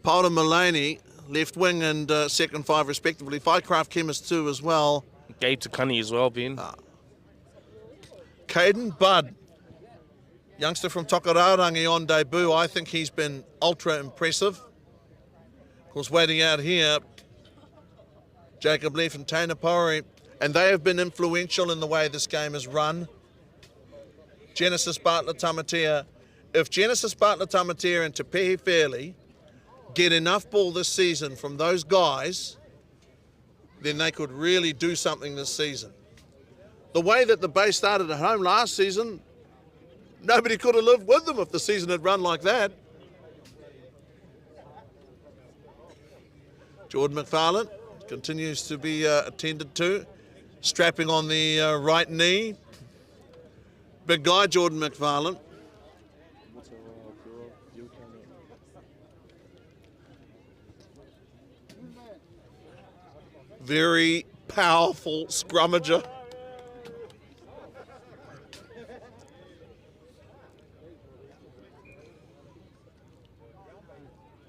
Paula Mullaney, left wing and second five respectively. Firecraft Chemist too as well. Gabe Takani as well, Ben. Caden Budd, youngster from Tokaraurangi on debut. I think he's been ultra impressive. Of course, waiting out here, Jacob Leaf and Te Tairāwhiti, and they have been influential in the way this game is run. Genesis Bartlett Tamatea. If Genesis Bartlett Tamatea and Te Pehe Fairley get enough ball this season from those guys, then they could really do something this season. The way that the Bay started at home last season, nobody could have lived with them if the season had run like that. Jordan McFarlane continues to be attended to, strapping on the right knee. Big guy, Jordan McFarlane. Very powerful scrummager.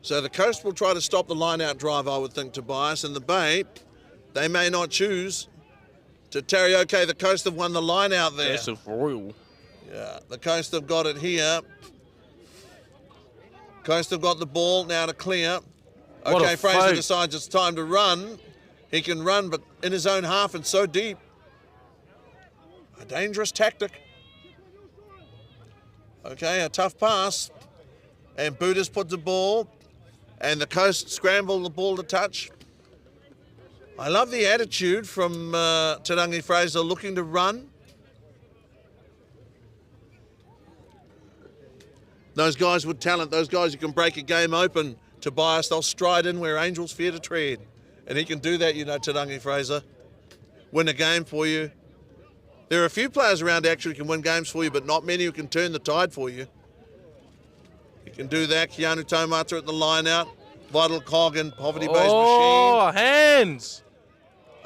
So the Coast will try to stop the line-out drive, I would think, Tobias. And the Bay, they may not choose to tarry. Okay, the Coast have won the line-out there. That's for real. Yeah, the Coast have got it here. Coast have got the ball now to clear. Okay, Fraser decides it's time to run. He can run, but in his own half and so deep. A dangerous tactic. Okay, a tough pass. And Buddha's put the ball. And the Coast scramble the ball to touch. I love the attitude from Te Rangi Fraser looking to run. Those guys with talent, those guys who can break a game open, Tobias, they'll stride in where angels fear to tread. And he can do that, you know, Te Rangi Fraser. Win a game for you. There are a few players around actually who can win games for you, but not many who can turn the tide for you. He can do that. Keanu Taumata at the line out. Vital Cog and Poverty Bay's machine. Oh, hands!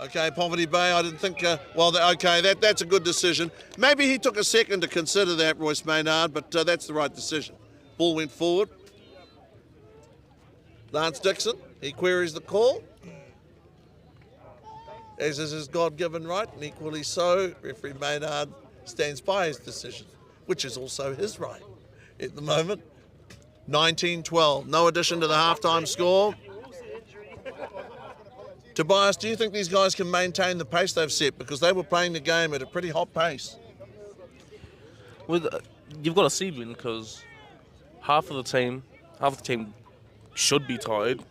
Okay, Poverty Bay, I didn't think, okay, that's a good decision. Maybe he took a second to consider that, Royce Maynard, but that's the right decision. Ball went forward. Lance Dixon, he queries the call. As is his God-given right, and equally so, referee Maynard stands by his decision, which is also his right at the moment. 19-12, no addition to the halftime score. Tobias, do you think these guys can maintain the pace they've set? Because they were playing the game at a pretty hot pace. Well, you've got to see, Ben, because half of the team should be tired,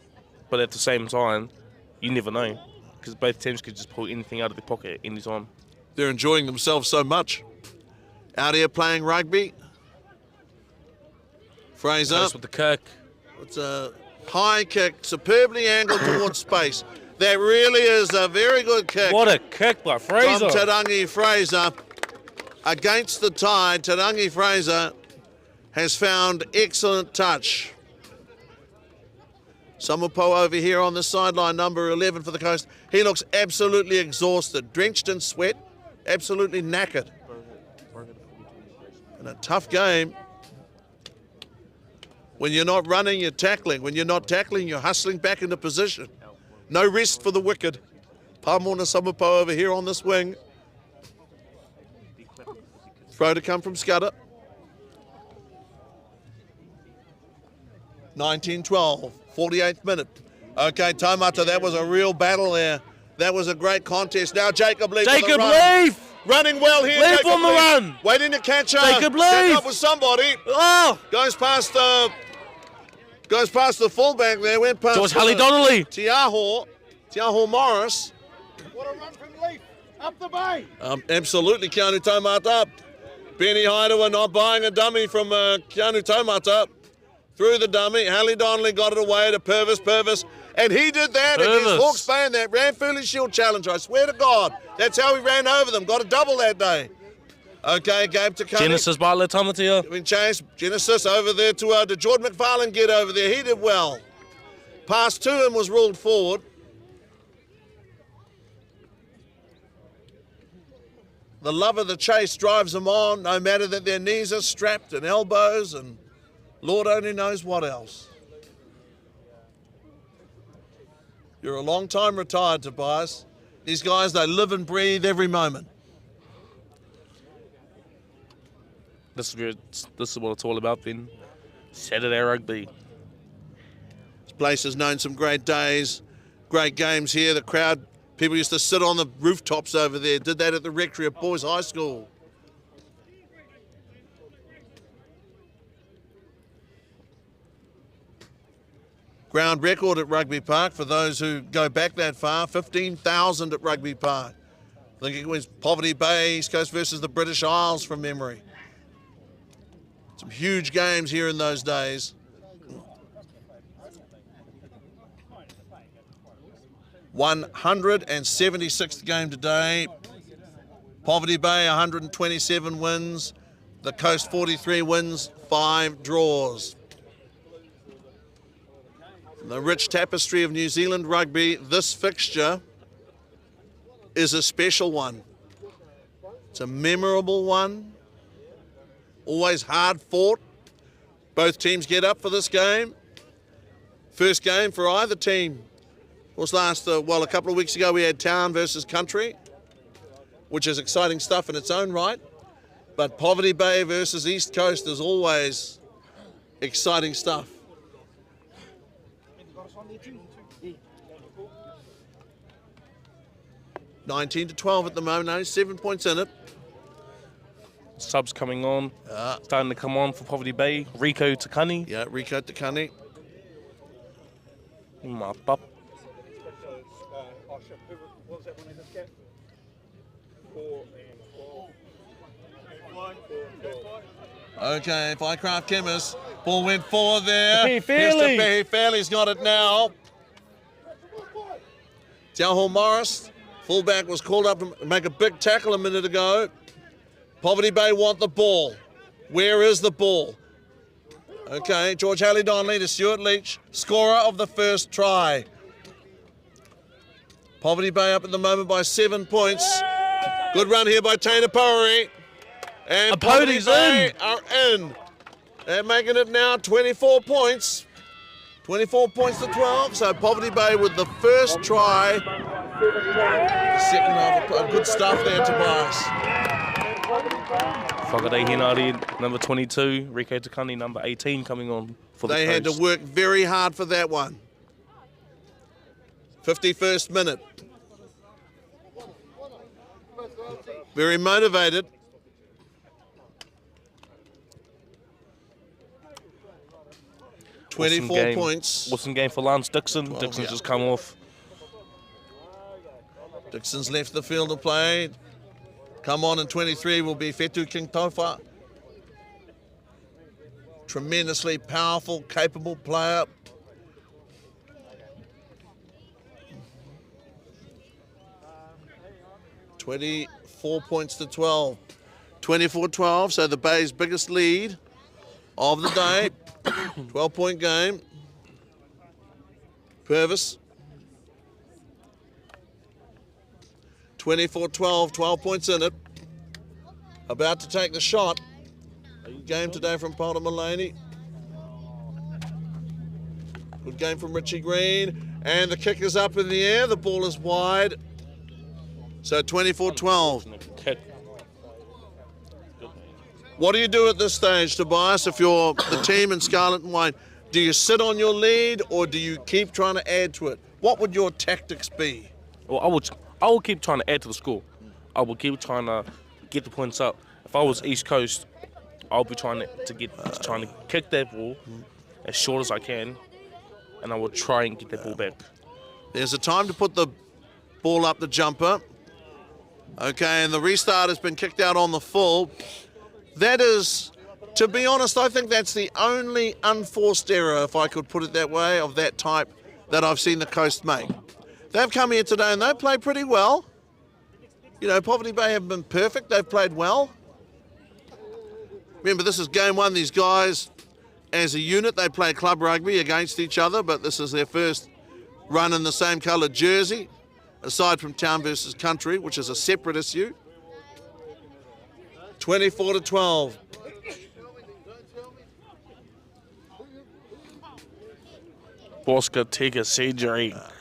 but at the same time, you never know, because both teams could just pull anything out of their pocket at any time. They're enjoying themselves so much. Out here playing rugby. Fraser. With the kick. It's a high kick, superbly angled towards space. That really is a very good kick. What a kick by Fraser. From Te Rangi Fraser. Against the tide, Te Rangi Fraser has found excellent touch. Samupou over here on the sideline, number 11 for the Coast. He looks absolutely exhausted, drenched in sweat, absolutely knackered. And a tough game. When you're not running, you're tackling. When you're not tackling, you're hustling back into position. No rest for the wicked. Pāmona Samupou over here on this wing. Throw to come from Scudder. 19-12, 48th minute. Okay, Taumata, that was a real battle there. That was a great contest. Now Jacob Leaf. Jacob Leaf! Running well here. Leaf Jacob on the run. Waiting to catch up. Jacob Leaf. Catch up with somebody. Oh! Goes past the fullback there. Went past George Halley Donnelly. Tiaho Morris. What a run from Absolutely, Keanu Taumata. Benny Hideaway not buying a dummy from Keanu Taumata. Through the dummy, Hallie Donnelly got it away to Purvis, and he did that against Hawke's Bay in that Ranfurly Shield Challenge. I swear to God, that's how he ran over them. Got a double that day. Okay, Gabe to Genesis Bartlett Tamatia. Doing chase, Genesis over there to Jordan McFarlane get over there. He did well. Pass to him was ruled forward. The love of the chase drives them on, no matter that their knees are strapped and elbows and Lord only knows what else. You're a long time retired, Tobias. These guys, they live and breathe every moment. This is what it's all about then. Saturday rugby. This place has known some great days, great games here. The crowd, people used to sit on the rooftops over there. Did that at the rectory at Boys High School. Ground record at Rugby Park for those who go back that far, 15,000 at Rugby Park. I think it was Poverty Bay, East Coast versus the British Isles from memory. Some huge games here in those days. (176th game today. Poverty Bay 127 wins. The Coast 43 wins, 5 draws. The rich tapestry of New Zealand rugby, this fixture is a special one. It's a memorable one. Always hard fought. Both teams get up for this game. First game for either team was a couple of weeks ago we had Town versus Country, which is exciting stuff in its own right. But Poverty Bay versus East Coast is always exciting stuff. 19-12 at the moment, only 7 points in it. Subs coming on, starting to come on for Poverty Bay. Rico Takani. Yeah, Rico Takani. Map. Okay, Fycraft Chemist. Ball went forward there. Pehi Fairley. Pehi Fairley's got it now. Tiaho Morris, fullback, was called up to make a big tackle a minute ago. Poverty Bay want the ball. Where is the ball? Okay, George Hallie Donnelly to Stuart Leach, scorer of the first try. Poverty Bay up at the moment by 7 points. Good run here by Te Tairāwhiti. And Poverty Bay are in. They're making it now 24 points. 24 points to 12. So Poverty Bay with the first try. Second half, good stuff there, Tobias. Whakatei Hinari, number 22. Rico Takani, number 18, coming on for the They had to work very hard for that one. 51st minute. Very motivated. Awesome 24 game. points. Awesome game for Lance Dixon. Dixon's just come off. Dixon's left the field to play. Come on in 23 will be Fetu King Tofa. Tremendously powerful, capable player. (24 points to 12). 24-12, so the Bay's biggest lead of the day. 12-point game. Purvis. 24-12, 12 points in it. About to take the shot. Game today from Paul Mullaney. Good game from Richie Green. And the kick is up in the air. The ball is wide. So 24-12. What do you do at this stage, Tobias, if you're the team in Scarlet and White? Do you sit on your lead or do you keep trying to add to it? What would your tactics be? Well, I will keep trying to add to the score. I will keep trying to get the points up. If I was East Coast, I'll be trying to kick that ball as short as I can, and I will try and get that ball back. There's a time to put the ball up the jumper. Okay, and the restart has been kicked out on the full. That is, to be honest, I think that's the only unforced error, if I could put it that way, of that type that I've seen the Coast make. They've come here today and they've played pretty well. You know, Poverty Bay haven't been perfect, they've played well. Remember, this is game one. These guys, as a unit, they play club rugby against each other, but this is their first run in the same coloured jersey, aside from town versus country, which is a separate issue. 24-12. Bosca Tika Cedri.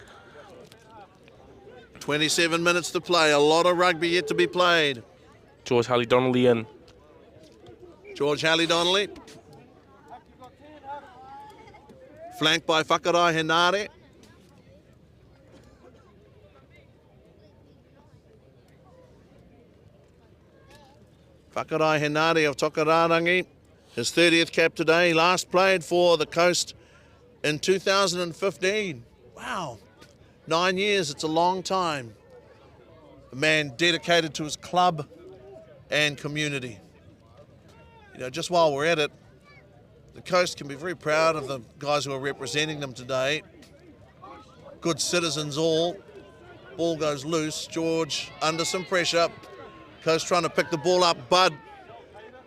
27 minutes to play. A lot of rugby yet to be played. George Halley Donnelly in. George Halley Donnelly. Flanked by Whakarai Henare. Whakarai Henare of Tokararangi. His 30th cap today. He last played for the Coast in 2015. Wow. 9 years, it's a long time. A man dedicated to his club and community. You know, just while we're at it, the Coast can be very proud of the guys who are representing them today. Good citizens all. Ball goes loose. George under some pressure. Coast trying to pick the ball up. Bud,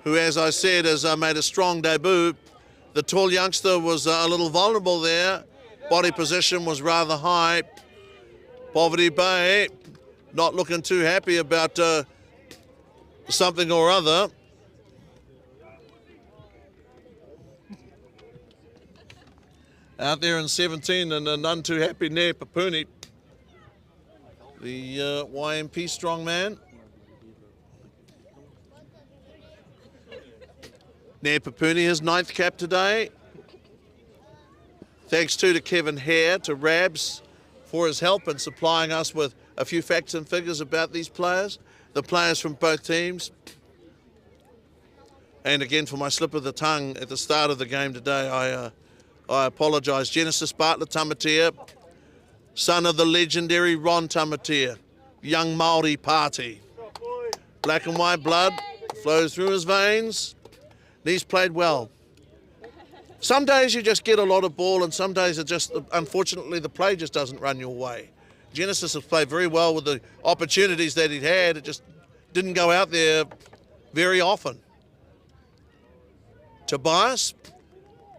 who, as I said, has made a strong debut. The tall youngster was a little vulnerable there. Body position was rather high. Poverty Bay not looking too happy about something or other. Out there in 17 and none too happy, Nair Papuni, the YMP strongman. Nair Papuni, his 9th cap today. Thanks to Kevin Hare, to Rabs, for his help in supplying us with a few facts and figures about these players, the players from both teams. And again, for my slip of the tongue at the start of the game today, I apologise. Genesis Bartlett Tamatea, son of the legendary Ron Tamatea, young Māori party. Black and white blood flows through his veins. And he's played well. Some days you just get a lot of ball, and some days it just, unfortunately, the play just doesn't run your way. Genesis has played very well with the opportunities that he'd had. It just didn't go out there very often. Tobias,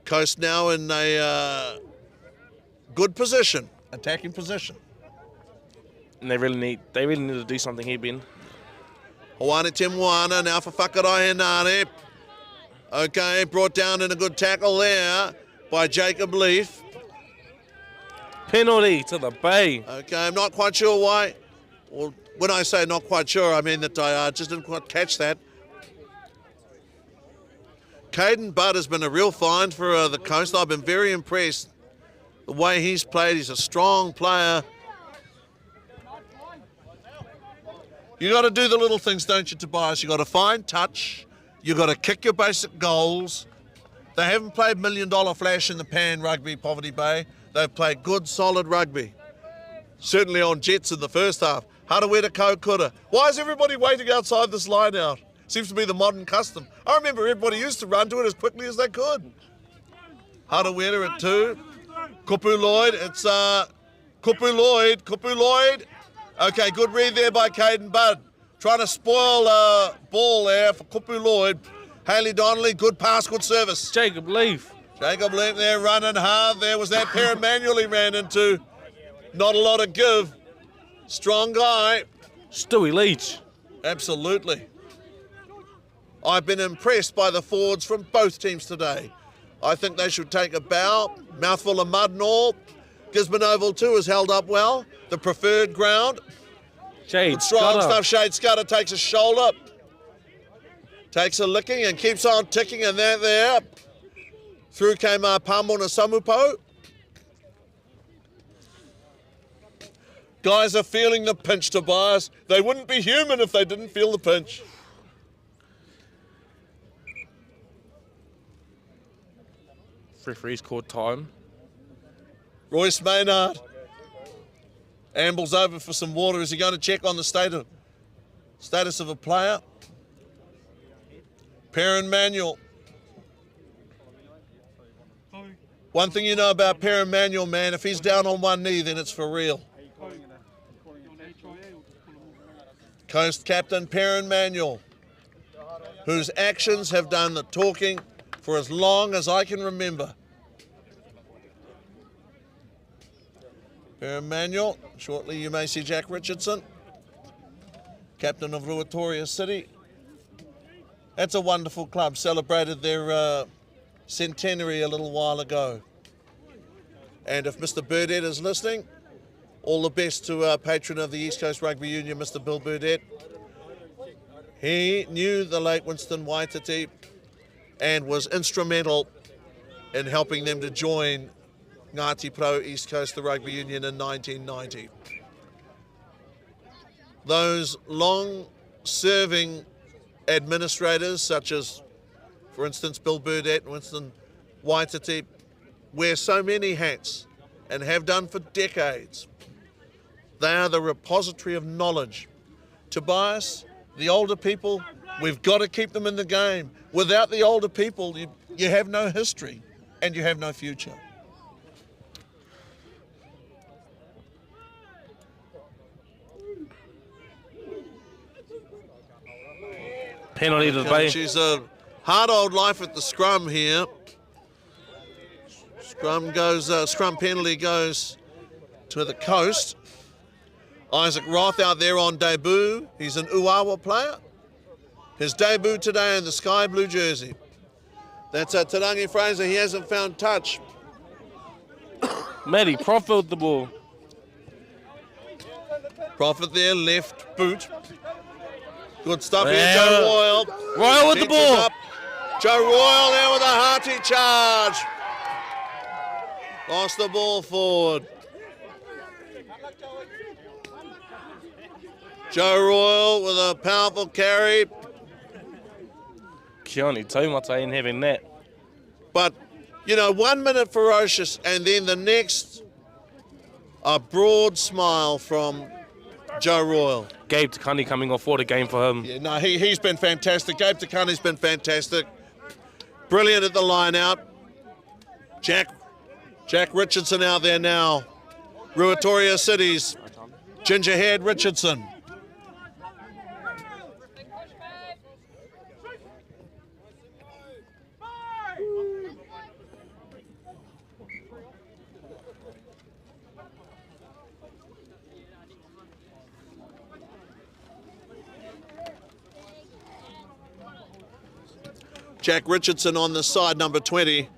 Coast now in a good position, attacking position. And they really need to do something here, Ben. Hawane Te Moana now for Whakarai Henare. Okay, brought down in a good tackle there by Jacob Leaf. Penalty to the Bay. Okay, I'm not quite sure why. Well, when I say not quite sure, I mean that I just didn't quite catch that. Caden Budd has been a real find for the Coast. I've been very impressed the way he's played. He's a strong player. You got to do the little things, don't you, Tobias? You got to find touch. You got to kick your basic goals. They haven't played $1 million flash in the pan rugby, Poverty Bay. They've played good, solid rugby. Certainly on jets in the first half. Harawira Kaukura. Why is everybody waiting outside this line out? Seems to be the modern custom. I remember everybody used to run to it as quickly as they could. Harawira at 2. Kupu Lloyd. It's Kupu Lloyd. Okay, good read there by Caden Budd. Trying to spoil ball there for Kupu Lloyd. Haley Donnelly, good pass, good service. Jacob Leaf. Jacob Leaf there running hard. There was that pair of Manuel he ran into. Not a lot of give. Strong guy. Stewie Leach. Absolutely. I've been impressed by the forwards from both teams today. I think they should take a bow. Mouthful of mud and all. Gisborne Oval too has held up well. The preferred ground. Shade strong Scudder. stuff. Shade Scudder takes a shoulder. Takes a licking and keeps on ticking, and there. Through came Pamona Samupo. Guys are feeling the pinch, Tobias. They wouldn't be human if they didn't feel the pinch. Referee's called time. Royce Maynard ambles over for some water. Is he going to check on the state of status of a player. Perrin Manuel. One thing you know about Perrin Manuel, man, if he's down on one knee, then it's for real. Coast captain Perrin Manuel, whose actions have done the talking for as long as I can remember. Perrin Manuel, shortly you may see Jack Richardson, captain of Ruatoria City. That's a wonderful club, celebrated their centenary a little while ago. And if Mr. Burdett is listening, all the best to our patron of the East Coast Rugby Union, Mr. Bill Burdett. He knew the late Winston Waititi and was instrumental in helping them to join NGATI POROU East Coast, the Rugby Union, in 1990. Those long-serving administrators, such as, for instance, Bill Burdett and Winston Waititi, wear so many hats and have done for decades. They are the repository of knowledge. Tobias, the older people, we've got to keep them in the game. Without the older people, you have no history and you have no future. Penalty to the Bay. She's a hard old life at the scrum here. Scrum penalty goes to the Coast. Isaac Roth out there on debut. He's an Uawa player. His debut today in the sky blue jersey. That's Tarangi Fraser. He hasn't found touch. Matty, Profit the ball. Profit there, left boot. Good stuff here, Joe Royal. Royal with the ball. Up. Joe Royal there with a hearty charge. Lost the ball forward. Joe Royal with a powerful carry. Keone Taumata ain't having that. But, you know, 1 minute ferocious and then the next, a broad smile from Joe Royal. Gabe Takani coming off, what a game for him. Yeah, no, he's been fantastic. Gabe Takani's been fantastic. Brilliant at the line out. Jack Richardson out there now. Ruatoria City's ginger-haired Richardson. Jack Richardson on the side, number 20.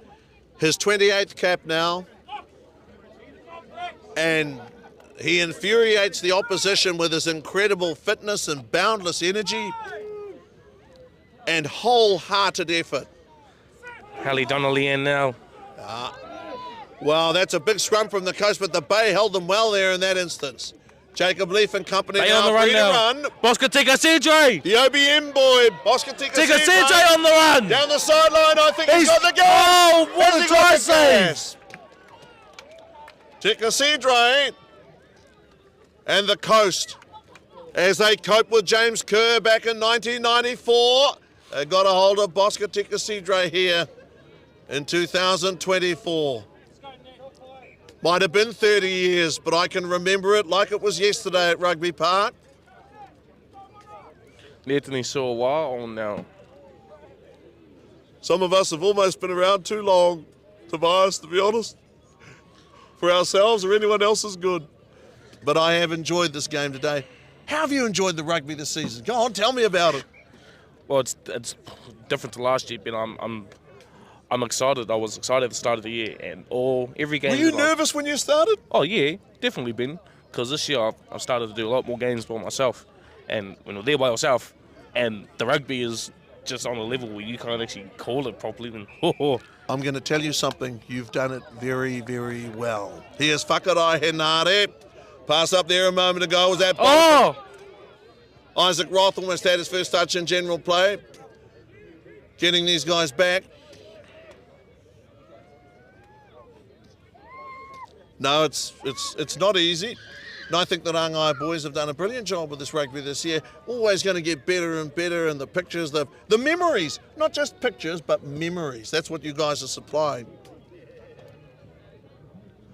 His 28th cap now. And he infuriates the opposition with his incredible fitness and boundless energy and wholehearted effort. Hallie Donnelly in now. Well, that's a big scrum from the Coast, but the Bay held them well there in that instance. Jacob Leaf and company Bay now on the run free now. to run. Bosca Tika Cedre. The OBM boy, Bosca Tika Cedre on the run. down the sideline. I think he's got the gas. Oh, what Has a he try got the save. gas? Tika Cedre and the Coast, as they cope with James Kerr back in 1994, they got a hold of Bosca Tika Cedre here in 2024. Might have been 30 years, but I can remember it like it was yesterday at Rugby Park. Anthony saw a while on now. Some of us have almost been around too long, Tobias, to be honest. For ourselves or anyone else is good. But I have enjoyed this game today. How have you enjoyed the rugby this season? Go on, tell me about it. Well, it's different to last year, but I'm excited. I was excited at the start of the year, and every game. Were you nervous when you started? Oh yeah, definitely been. Because this year I've started to do a lot more games by myself, and when you're there by yourself, and the rugby is just on a level where you can't actually call it properly. Then I'm going to tell you something. You've done it very, very well. Here's Whakarai Henare. Pass up there a moment ago. Was that? Isaac Roth almost had his first touch in general play. Getting these guys back. No, it's not easy. And I think the Rangai boys have done a brilliant job with this rugby this year. Always going to get better and better, and the pictures, the memories, not just pictures, but memories. That's what you guys are supplying.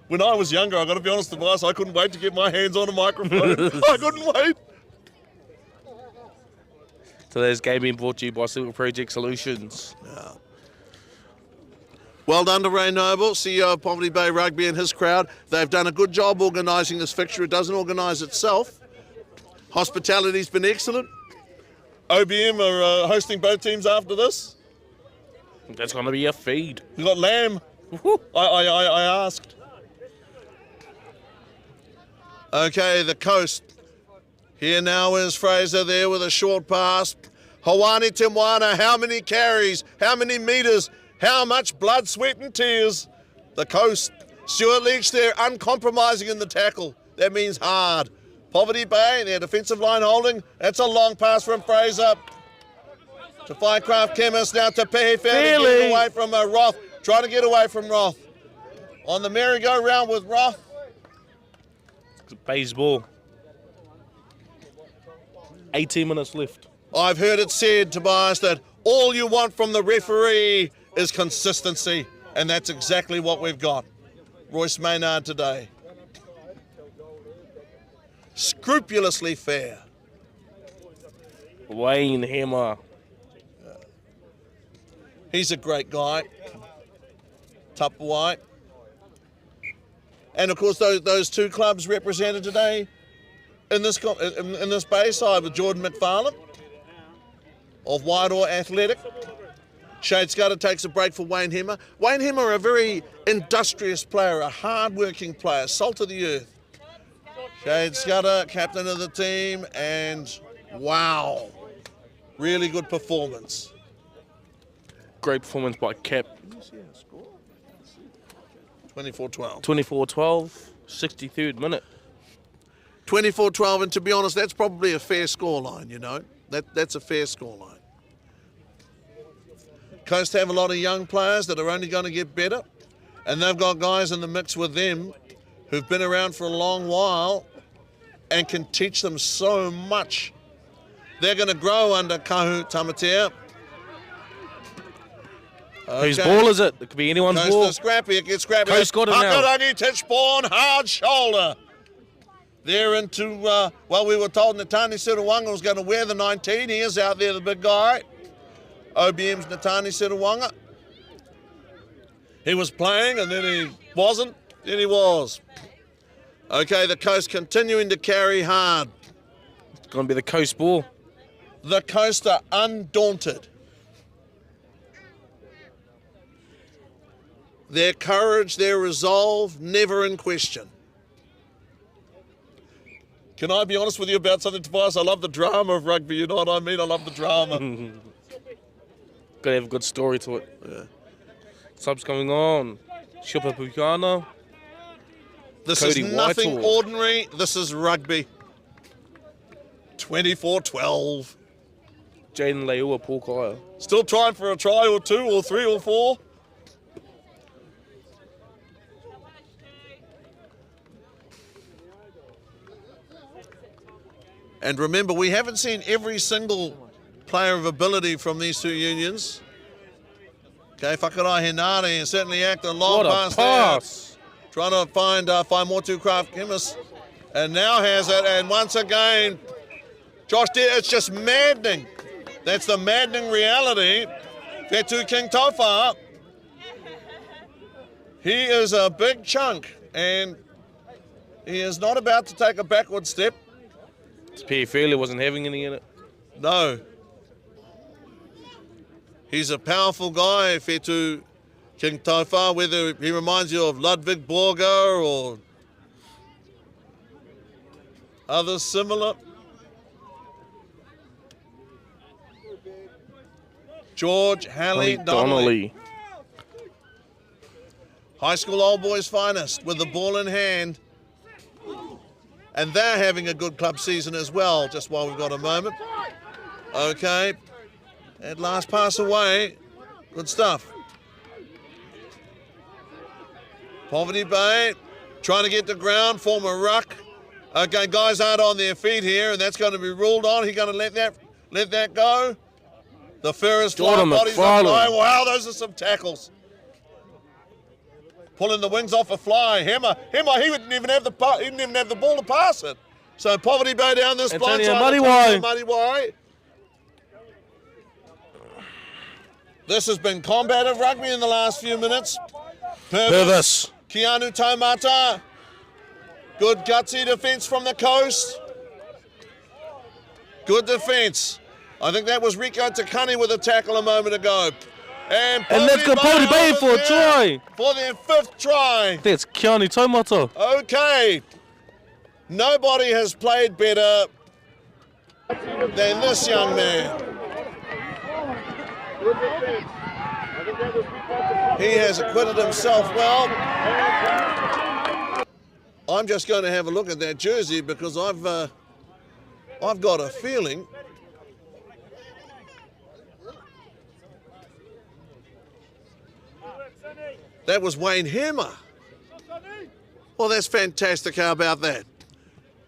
When I was younger, I've got to be honest, Tobias, I couldn't wait to get my hands on a microphone. I couldn't wait. Today's game being brought to you by Silver Project Solutions. Yeah. Well done to Ray Noble, CEO of Poverty Bay Rugby, and his crowd. They've done a good job organising this fixture. It doesn't organise itself. Hospitality's been excellent. OBM are hosting both teams after this. That's going to be a feed. You got lamb. I asked. Okay, the coast. Here now is Fraser there with a short pass. Hawani Timwana, how many carries? How many metres? How much blood, sweat and tears? The coast. Stuart Leach there, uncompromising in the tackle. That means hard. Poverty Bay, their defensive line holding. That's a long pass from Fraser. To Firecraft Chemist, now to Pehe Fairley, getting away from Roth. Trying to get away from Roth. On the merry-go-round with Roth. Baseball. 18 minutes left. I've heard it said, Tobias, that all you want from the referee is consistency, and that's exactly what we've got. Royce Maynard today. Scrupulously fair. Wayne Hammer. He's a great guy. Tupper White. And of course, those two clubs represented today in this Bayside with Jordan McFarlane of Whitehall Athletic. Shade Scudder takes a break for Wayne Hemmer. Wayne Hemmer, a very industrious player, a hard-working player, salt of the earth. Shade Scudder, captain of the team, and wow, really good performance. Great performance by Cap. 24-12. 24-12, 63rd minute. 24-12, and to be honest, that's probably a fair scoreline, you know. That's a fair scoreline. Coast have a lot of young players that are only going to get better, and they've got guys in the mix with them who've been around for a long while and can teach them so much. They're going to grow under Kahu Tamatea. Okay. Whose ball is it? It could be anyone's Coast ball. Scrappy, it gets scrappy. Coast got it now. Hakarangi Tichborne, hard shoulder. They're into, well, we were told Natani Sirawanga was going to wear the 19. He is out there, the big guy. OBM's Natani Sirawanga. He was playing and then he wasn't, then he was. Okay, the Coast continuing to carry hard. It's going to be the Coast ball. The Coast are undaunted. Their courage, their resolve, never in question. Can I be honest with you about something, Tobias? I love the drama of rugby, you know what I mean? I love the drama. Got to have a good story to it. Yeah. Subs coming on. Shupa Pukana. This Cody is nothing Whitehall. ordinary. This is rugby. 24-12. Jaden Leua Porkaya. Still trying for a try or two or three or four. And remember, we haven't seen every single player of ability from these two unions. Okay, Whakarai Henare and certainly act a long What a pass. pass. There. Trying to find Motu Craft Chemist. And now has it. And once again, Josh, it's just maddening. That's the maddening reality. Fetu King Tofa. He is a big chunk. And he is not about to take a backward step. Pierre Fairley wasn't having any in it. No. He's a powerful guy, Fetu King Tofa, whether he reminds you of Ludwig Borger or others similar. George Halley Donnelly. High school old boys finest with the ball in hand. And they're having a good club season as well, just while we've got a moment. Okay. At last pass away. Good stuff. Poverty Bay trying to get the ground, form a ruck. Okay, guys aren't on their feet here, and that's going to be ruled on. He's going to let that go. The fur is flying, body's up high. Wow, those are some tackles. Pulling the wings off a fly. Hammer, he didn't even have the ball to pass it. So Poverty Bay down this blind side. Muddy Wai. This has been combative rugby in the last few minutes. Purvis. Keanu Taumata. Good gutsy defence from the coast. Good defence. I think that was Rico Takani with a tackle a moment ago. And let's go Poverty Bay for a try. For their 5th try. That's Keanu Taumata. Okay. Nobody has played better than this young man. He has acquitted himself well. I'm just going to have a look at that jersey because I've got a feeling that was Wayne Hammer. Well, that's fantastic. How about that?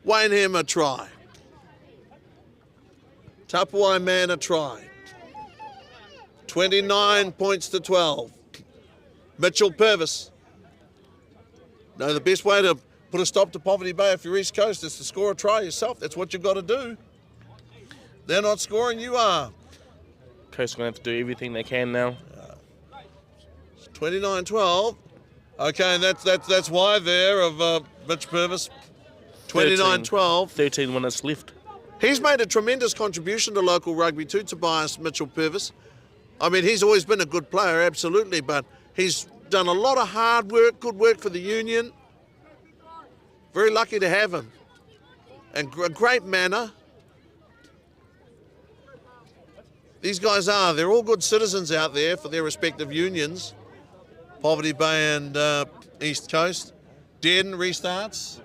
Wayne Hammer try. Tapuai man a try. 29 points to 12. Mitchell Purvis. No, the best way to put a stop to Poverty Bay if you're East Coast is to score a try yourself. That's what you've got to do. They're not scoring, you are. Coast are going to have to do everything they can now. 29-12. Okay, and that's why there of Mitch Purvis. 29-12. 13 minutes left. He's made a tremendous contribution to local rugby too, Tobias Mitchell Purvis. I mean, he's always been a good player, absolutely, but he's done a lot of hard work, good work for the union. Very lucky to have him. And a great manner. These guys they're all good citizens out there for their respective unions. Poverty Bay and East Coast. Den restarts,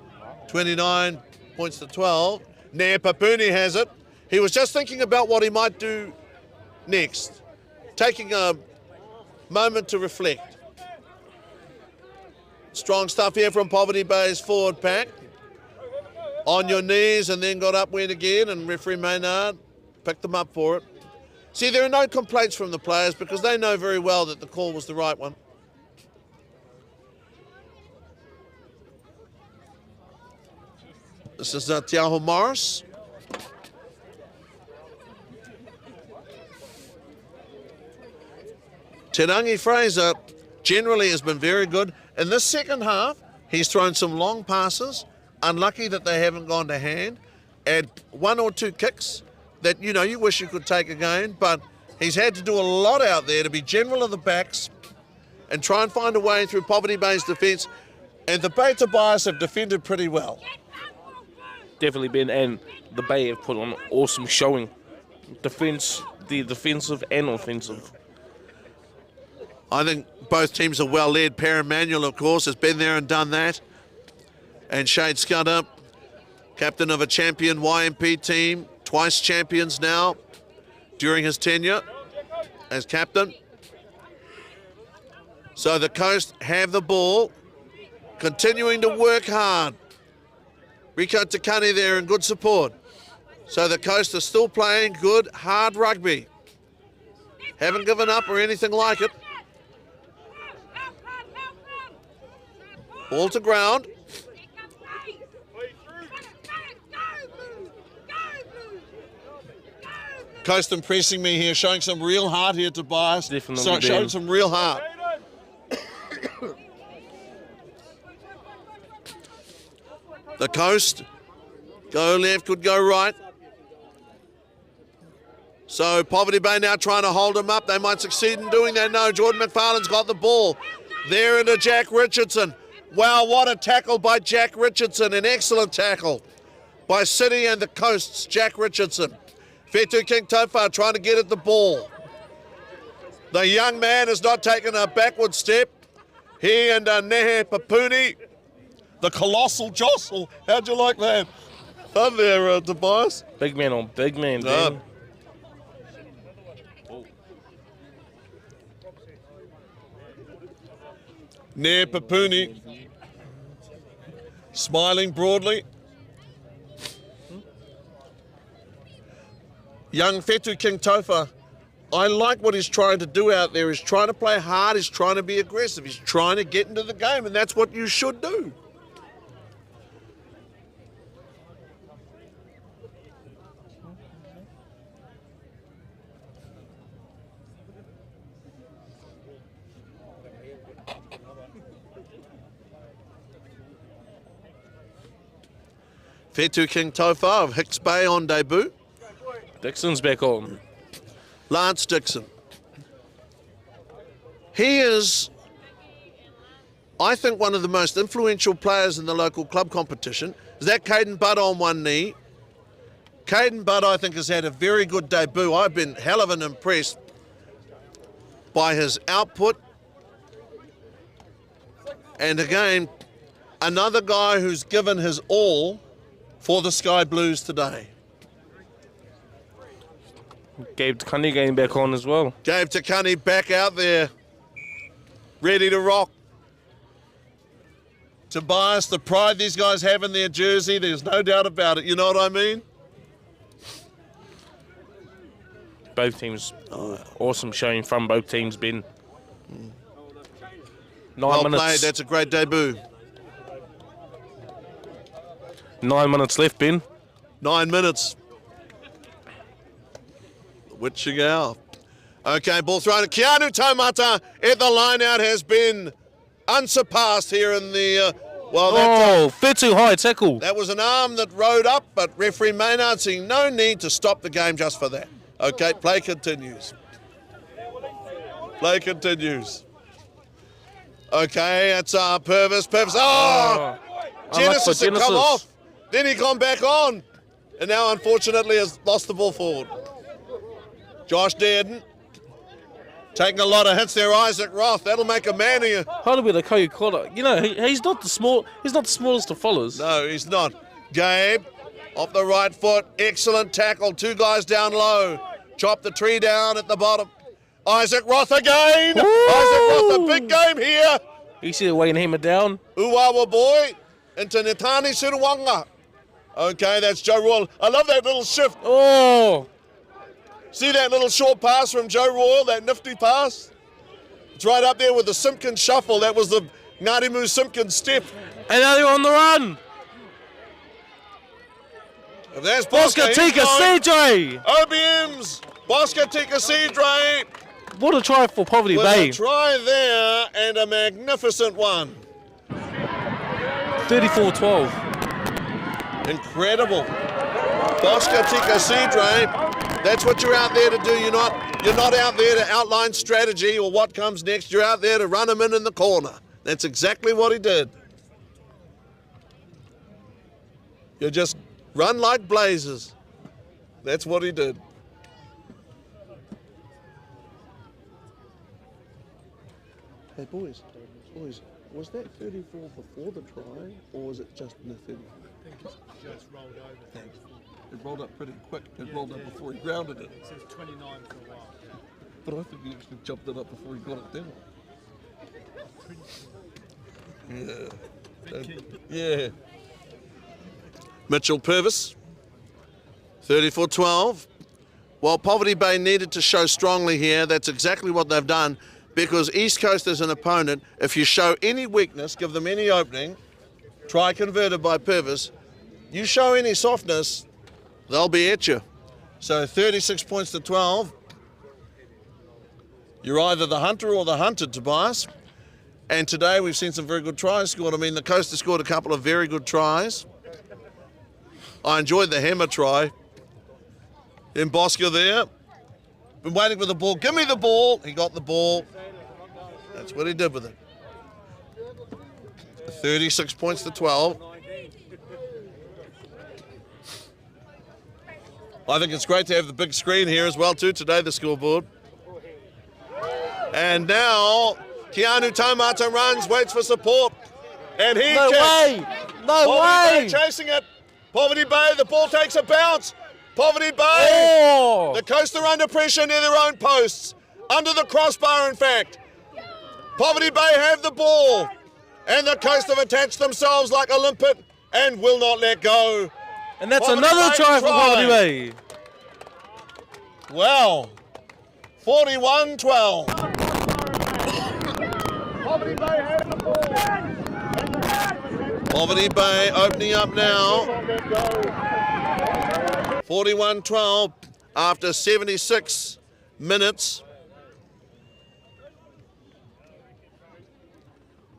29 points to 12. Nair Papuni has it. He was just thinking about what he might do next, taking a moment to reflect. Strong stuff here from Poverty Bay's forward pack. On your knees and then got up, went again, and referee Maynard picked them up for it. See, there are no complaints from the players because they know very well that the call was the right one. This is Tiaho Morris. Te Rangi Fraser generally has been very good. In this second half, he's thrown some long passes. Unlucky that they haven't gone to hand. And 1 or 2 kicks that, you wish you could take again. But he's had to do a lot out there to be general of the backs and try and find a way through Poverty Bay's defence. And the Bay Tobias have defended pretty well. Definitely been, and the Bay have put on an awesome showing. The defensive and offensive. I think both teams are well led. Per Emanuel, of course, has been there and done that. And Shade Scudder, captain of a champion YMP team, twice champions now during his tenure as captain. So the Coast have the ball, continuing to work hard. Rico Takani there in good support. So the Coast are still playing good, hard rugby. Haven't given up or anything like it. Ball to ground. Coast impressing me here, showing some real heart here, Tobias. Definitely showing some real heart. The Coast, go left, could go right. So Poverty Bay now trying to hold him up. They might succeed in doing that. No, Jordan McFarlane's got the ball. There into Jack Richardson. Wow, what a tackle by Jack Richardson. An excellent tackle by City and the Coast's Jack Richardson. Fetu King Tofa trying to get at the ball. The young man has not taken a backward step. He and Nehe Papuni. The colossal jostle. How'd you like that? Fun there, Tobias. Big man on big man, Dan. Nair Papuni. Smiling broadly. young Whetu King Taufa, I like what he's trying to do out there. He's trying to play hard, he's trying to be aggressive, he's trying to get into the game, and that's what you should do. Whetu King Taufa of Hicks Bay on debut. Dixon's back on. Lance Dixon. He is, I think, one of the most influential players in the local club competition. Is that Caden Budd on one knee? Caden Budd, I think, has had a very good debut. I've been hell of an impressed by his output. And again, another guy who's given his all for the Sky Blues today. Gabe Takani getting back on as well. Gabe Takani back out there, ready to rock. Tobias, the pride these guys have in their jersey, there's no doubt about it, you know what I mean? Both teams, awesome showing from both teams, Ben. 9 Well minutes. played, that's a great debut. 9 minutes left, Ben. 9 minutes. Witching out. Okay, ball thrown to Keanu Taumata at the line out has been unsurpassed here in the, fair too high tackle. that was an arm that rode up, but referee Maynard saying no need to stop the game just for that. Okay, play continues. Play continues. Okay, it's Purvis. Genesis had come off. Then he gone back on. And now, unfortunately, has lost the ball forward. Josh Dearden taking a lot of hits there. Isaac Roth, that'll make a man of you. How do we the Koyu Kora? You know, he's not the smallest of followers. No, he's not. Gabe, off the right foot, excellent tackle. Two guys down low. Chop the tree down at the bottom. Isaac Roth again. Ooh. Isaac Roth, a big game here. You see the way and hammer down. Uwawa boy into Netani Siruwanga. Okay, that's Joe Royal. I love that little shift. Oh, See that little short pass from Joe Royal, that nifty pass? It's right up there with the Simpkins shuffle. That was the Ngarimu Simpkins step. and now they're on the run. There's Bosca Tika CJ. OBM's Bosca Tika Cedre What a try for Poverty with Bay. a try there and a magnificent one. 34-12. Incredible. Bosca Tika Cedre, that's what you're out there to do. You're not out there to outline strategy or what comes next. You're out there to run him in the corner. That's exactly what he did. You just run like blazes. That's what he did. Hey boys, was that 34 before the try or was it just in the 30? I think it's just rolled over. Thanks. It rolled up pretty quick. It rolled up before he grounded it. It says 29 for a while. But I think he actually jumped it up before he got it down. Yeah. Mitchell Purvis, 34-12. Well, Poverty Bay needed to show strongly here. That's exactly what they've done because East Coast is an opponent. If you show any weakness, give them any opening, try converted by Purvis, you show any softness, they'll be at you. So 36 points to 12. You're either the hunter or the hunted, Tobias. And today we've seen some very good tries scored. I mean, the Coast has scored a couple of very good tries. I enjoyed the hammer try. In Bosca there. Been waiting for the ball. Give me the ball. He got the ball. That's what he did with it. 36 points to 12. I think it's great to have the big screen here as well too today, the scoreboard. And now Keanu Taumata runs, waits for support, and he No kicks. way! No Poverty way! Bay chasing it. Poverty Bay, the ball takes a bounce. Poverty Bay, Oh! the Coast are under pressure near their own posts. Under the crossbar, in fact. Poverty Bay have the ball. And the Coast have attached themselves like a limpet and will not let go. And that's Poverty another Bay try for try. Poverty Bay. Well, 41-12. Poverty Bay has the ball. Poverty Bay opening up now. 41-12 after 76 minutes.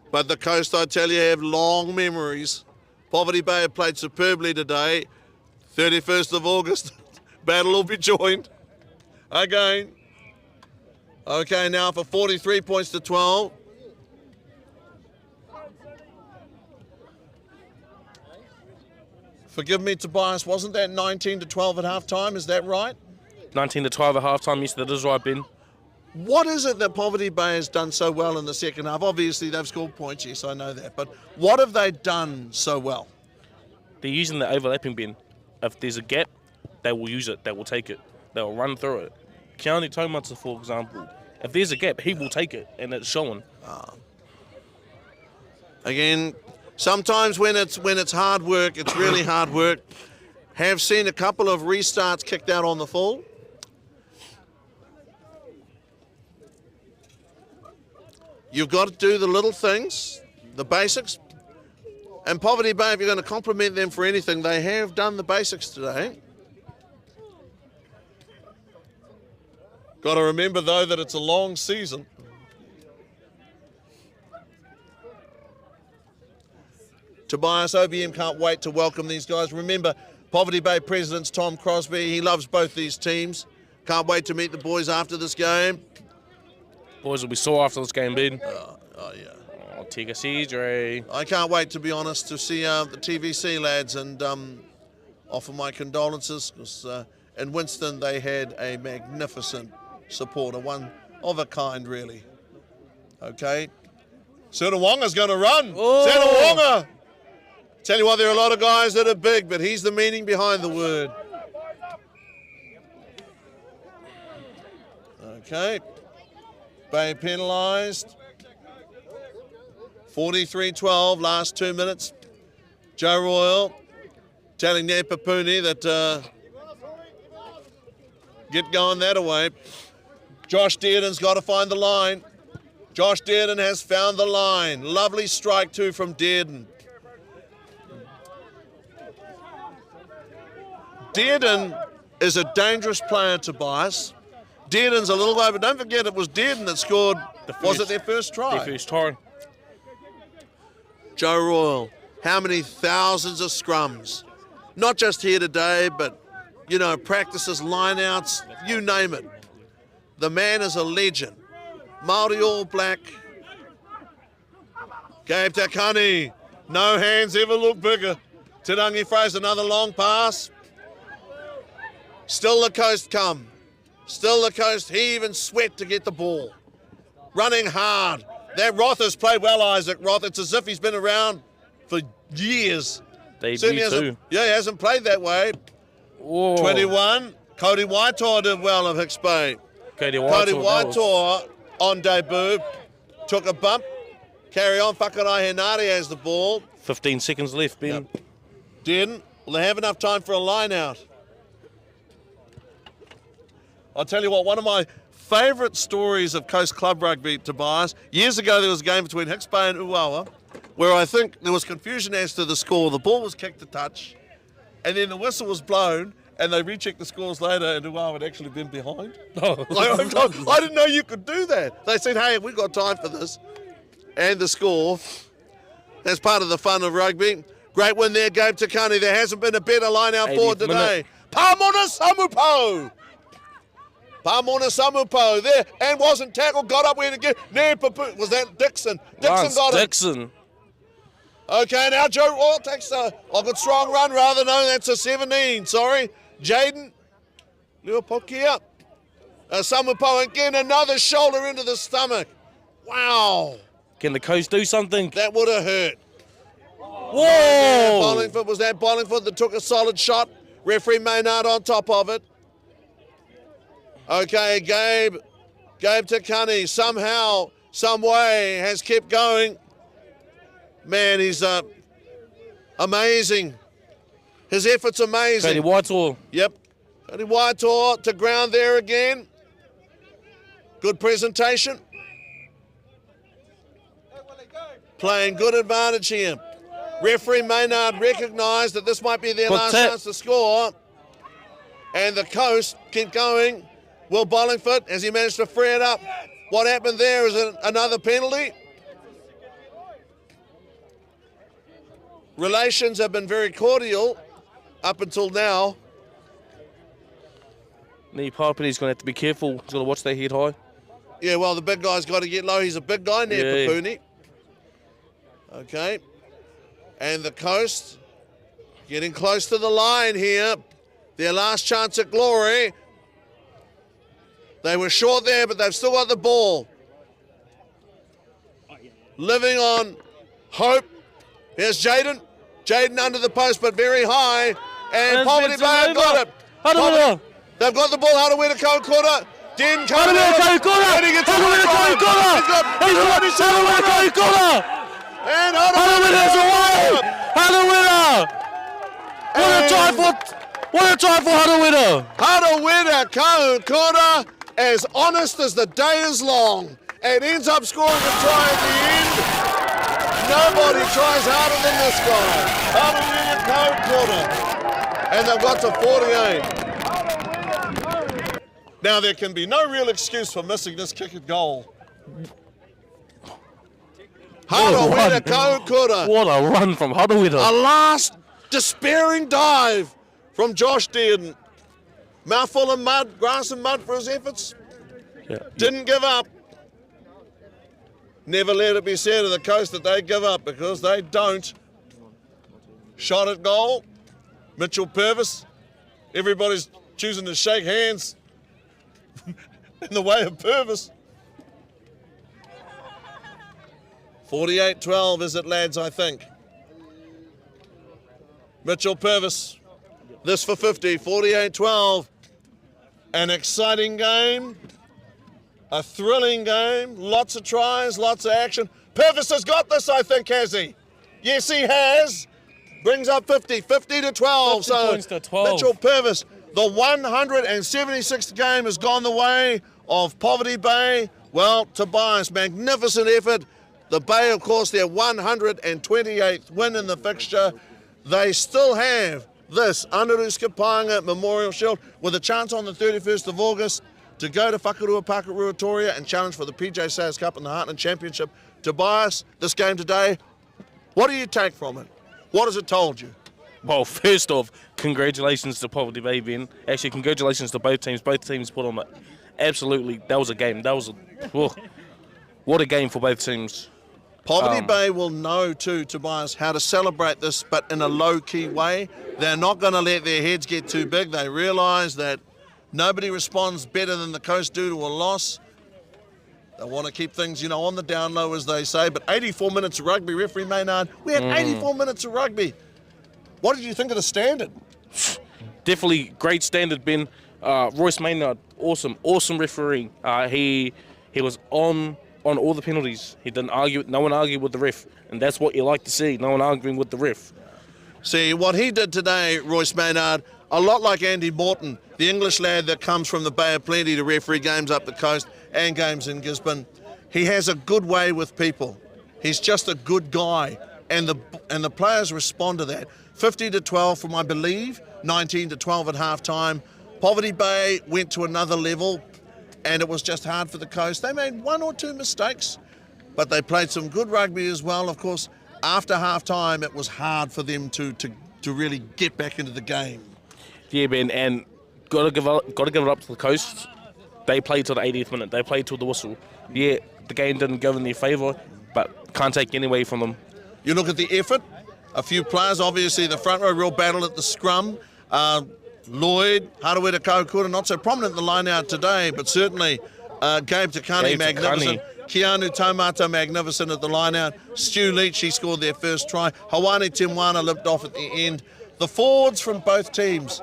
But the Coast, I tell you, have long memories. Poverty Bay have played superbly today. 31st of August, battle will be joined again. Okay, now for 43 points to 12. Forgive me, Tobias, wasn't that 19 to 12 at half time? Is that right? 19 to 12 at half time. Yes, that is right, Ben. What is it that Poverty Bay has done so well in the second half? Obviously, they've scored points, yes, I know that. But what have they done so well? They're using the overlapping, Ben. If there's a gap, they will use it. They will take it. They will run through it. Keone Taumata, for example, if there's a gap, he will take it, and it's showing. Again, sometimes when it's hard work, it's really hard work. Have seen a couple of restarts kicked out on the full. You've got to do the little things, the basics. And Poverty Bay, if you're going to compliment them for anything, they have done the basics today. Got to remember, though, that it's a long season. Tobias, OBM can't wait to welcome these guys. Remember, Poverty Bay President's Tom Crosby. He loves both these teams. Can't wait to meet the boys after this game. Boys will be sore after this game, Ben. Oh, yeah. Oh, take a seat, Dre. I can't wait, to be honest, to see the TVC lads and offer my condolences. Because in Winston, they had a magnificent supporter, one of a kind, really. Okay. Sunawonga's going to run. Oh. Sunawonga. Tell you what, there are a lot of guys that are big, but he's the meaning behind the word. Okay. Bay penalised. 43-12, last 2 minutes. Joe Royal telling Ned Papuni that get going that away. Josh Dearden's got to find the line. Josh Dearden has found the line. Lovely strike too from Dearden. Dearden is a dangerous player, Tobias. Dearden's a little over. Don't forget, it was Dearden that scored. Was it their first try? Their first try. Joe Royal, how many thousands of scrums? Not just here today, but, you know, practices, lineouts, you name it. The man is a legend. Māori All Black. Gabe Takani. No hands ever look bigger. Te Fraser, another long pass. Still the Coast come. Still the Coast heave and sweat to get the ball. Running hard. That Roth has played well, Isaac Roth. It's as if he's been around for years. They Certainly do too. Yeah, he hasn't played that way. Whoa. 21. Cody Waitor did well of Hicks Bay. Cody Waitor on debut. Took a bump. Carry on. Whakarai Henare has the ball. 15 seconds left, Ben. Yep. Didn't. Will they have enough time for a line out? I'll tell you what, one of my favourite stories of Coast Club Rugby, Tobias, years ago there was a game between Hicks Bay and Uawa where I think there was confusion as to the score. The ball was kicked to touch and then the whistle was blown and they rechecked the scores later and Uawa had actually been behind. Oh. I didn't know you could do that. They said, hey, we've got time for this. And the score. That's part of the fun of rugby. Great win there, Gabe Takani. There hasn't been a better line out forward today. Pamona Samupo! Pamona Samupo there and wasn't tackled, got up where to get. Was that Dixon? Dixon got it. Dixon. Okay, now Joe Royal takes a good strong run rather. No, that's a 17. Sorry. Jaden Leopokia. Samupo again, another shoulder into the stomach. Wow. Can the Coast do something? That would have hurt. Whoa! Bollingford, was that Bollingford that took a solid shot? Referee Maynard on top of it. Okay, Gabe Takani somehow, some way has kept going. Man, he's amazing. His effort's amazing. Cody Whitehall. Yep. Waitor to ground there again. Good presentation. Playing good advantage here. Referee Maynard recognised that this might be their last chance to score. And the Coast keep going. Will Bollingford, as he managed to free it up. What happened there is another penalty. Relations have been very cordial up until now. Knee Papini's going to have to be careful. He's got to watch that head high. Yeah, well, the big guy's got to get low. He's a big guy, Nea Papuni. Okay. And the Coast getting close to the line here. Their last chance at glory. They were short there, but they've still got the ball. Living on hope. Here's Jaden. Jaden under the post, but very high. And Poverty Bay got it. They've got the ball. Harawhiti Kaukura. Den coming in. And he gets it. And Harawhiti's away. What a try for Harawhiti. Harawhiti Kaukura, as honest as the day is long, and ends up scoring a try at the end. Nobody tries harder than this guy. Harawhiti Kaukura. And they've got to 48. Now there can be no real excuse for missing this kick and goal. Harawhiti Kaukura. What a run from Harawhiti. A last despairing dive from Josh Dearden. Mouthful of mud, grass and mud for his efforts. Didn't give up. Never let it be said of the Coast that they give up, because they don't. Shot at goal. Mitchell Purvis. Everybody's choosing to shake hands in the way of Purvis. 48-12 is it, lads, I think. Mitchell Purvis. This for 50. 48-12. An exciting game. A thrilling game. Lots of tries, lots of action. Purvis has got this, I think, has he? Yes, he has. Brings up 50. 50-12. So points to 12. Mitchell Purvis. The 176th game has gone the way of Poverty Bay. Well, Tobias, magnificent effort. The Bay, of course, their 128th win in the fixture. They still have this Anaruska Paanga Memorial Shield with a chance on the 31st of August to go to Whakarua Park at Ruatoria and challenge for the PJ Sayers Cup and the Heartland Championship. Tobias, this game today, what do you take from it? What has it told you? Well, first off, congratulations to Poverty Bay, Ben. Actually, congratulations to both teams. Both teams put on it. Absolutely, that was a game. What a game for both teams. Poverty Bay will know too, Tobias, how to celebrate this, but in a low-key way. They're not going to let their heads get too big. They realise that nobody responds better than the Coast do to a loss. They want to keep things, on the down low, as they say. But 84 minutes of rugby, referee Maynard. We had 84 minutes of rugby. What did you think of the standard? Definitely great standard, Ben. Royce Maynard, awesome referee. He was on all the penalties. He didn't argue. No one argued with the ref, and that's what you like to see. No one arguing with the ref. See, what he did today, Royce Maynard, a lot like Andy Morton, the English lad that comes from the Bay of Plenty to referee games up the coast and games in Gisborne. He has a good way with people. He's just a good guy, and the players respond to that. 50-12 from, I believe, 19-12 at half-time. Poverty Bay went to another level, and it was just hard for the Coast. They made one or two mistakes, but they played some good rugby as well. Of course, after half-time, it was hard for them to really get back into the game. Yeah, Ben, and got to give it up to the Coast. They played till the 80th minute. They played till the whistle. Yeah, the game didn't go in their favour, but can't take any away from them. You look at the effort. A few players, obviously, the front row, real battle at the scrum. Lloyd, Harawhiti Kaukura, not so prominent in the line-out today, but certainly Gabe Takani, magnificent. Keanu Taumata, magnificent at the line-out. Stu Leach, he scored their first try. Hawani Timwana limped off at the end. The forwards from both teams,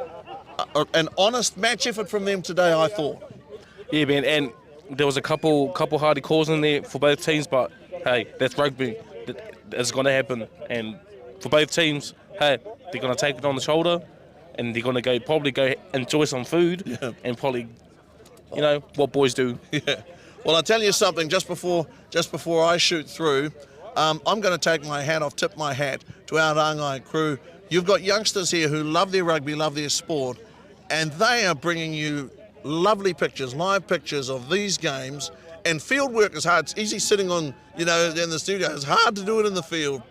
an honest match effort from them today, I thought. Yeah, Ben, and there was a couple hardy calls in there for both teams, but hey, that's rugby. It's going to happen, and for both teams, hey, they're going to take it on the shoulder and they're gonna probably go enjoy some food, and probably, what boys do. Yeah. Well, I'll tell you something. Just before I shoot through, I'm going to take my hat off, tip my hat to our Rangai crew. You've got youngsters here who love their rugby, love their sport, and they are bringing you lovely pictures, live pictures of these games. And field work is hard. It's easy sitting on, in the studio. It's hard to do it in the field.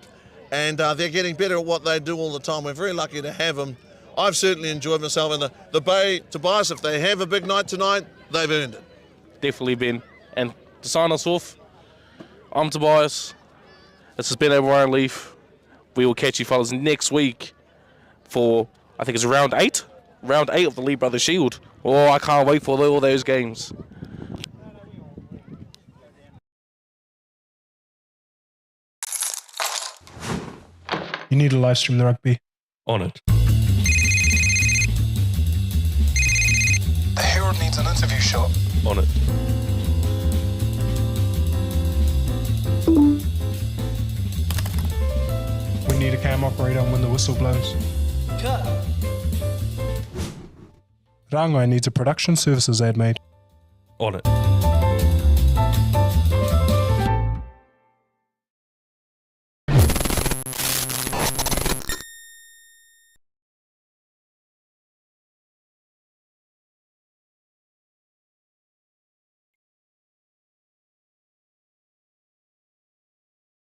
And they're getting better at what they do all the time. We're very lucky to have them. I've certainly enjoyed myself. And the Bay, Tobias, if they have a big night tonight, they've earned it. Definitely been. And to sign us off, I'm Tobias. This has been O'Brien Leaf. We will catch you fellas next week for, I think it's round 8 of the Lee Brothers Shield. Oh, I can't wait for all those games. You need to live stream the rugby. On it. The Herald needs an interview shot. On it. We need a cam operator when the whistle blows. Cut. Rangai needs a production services ad made. On it.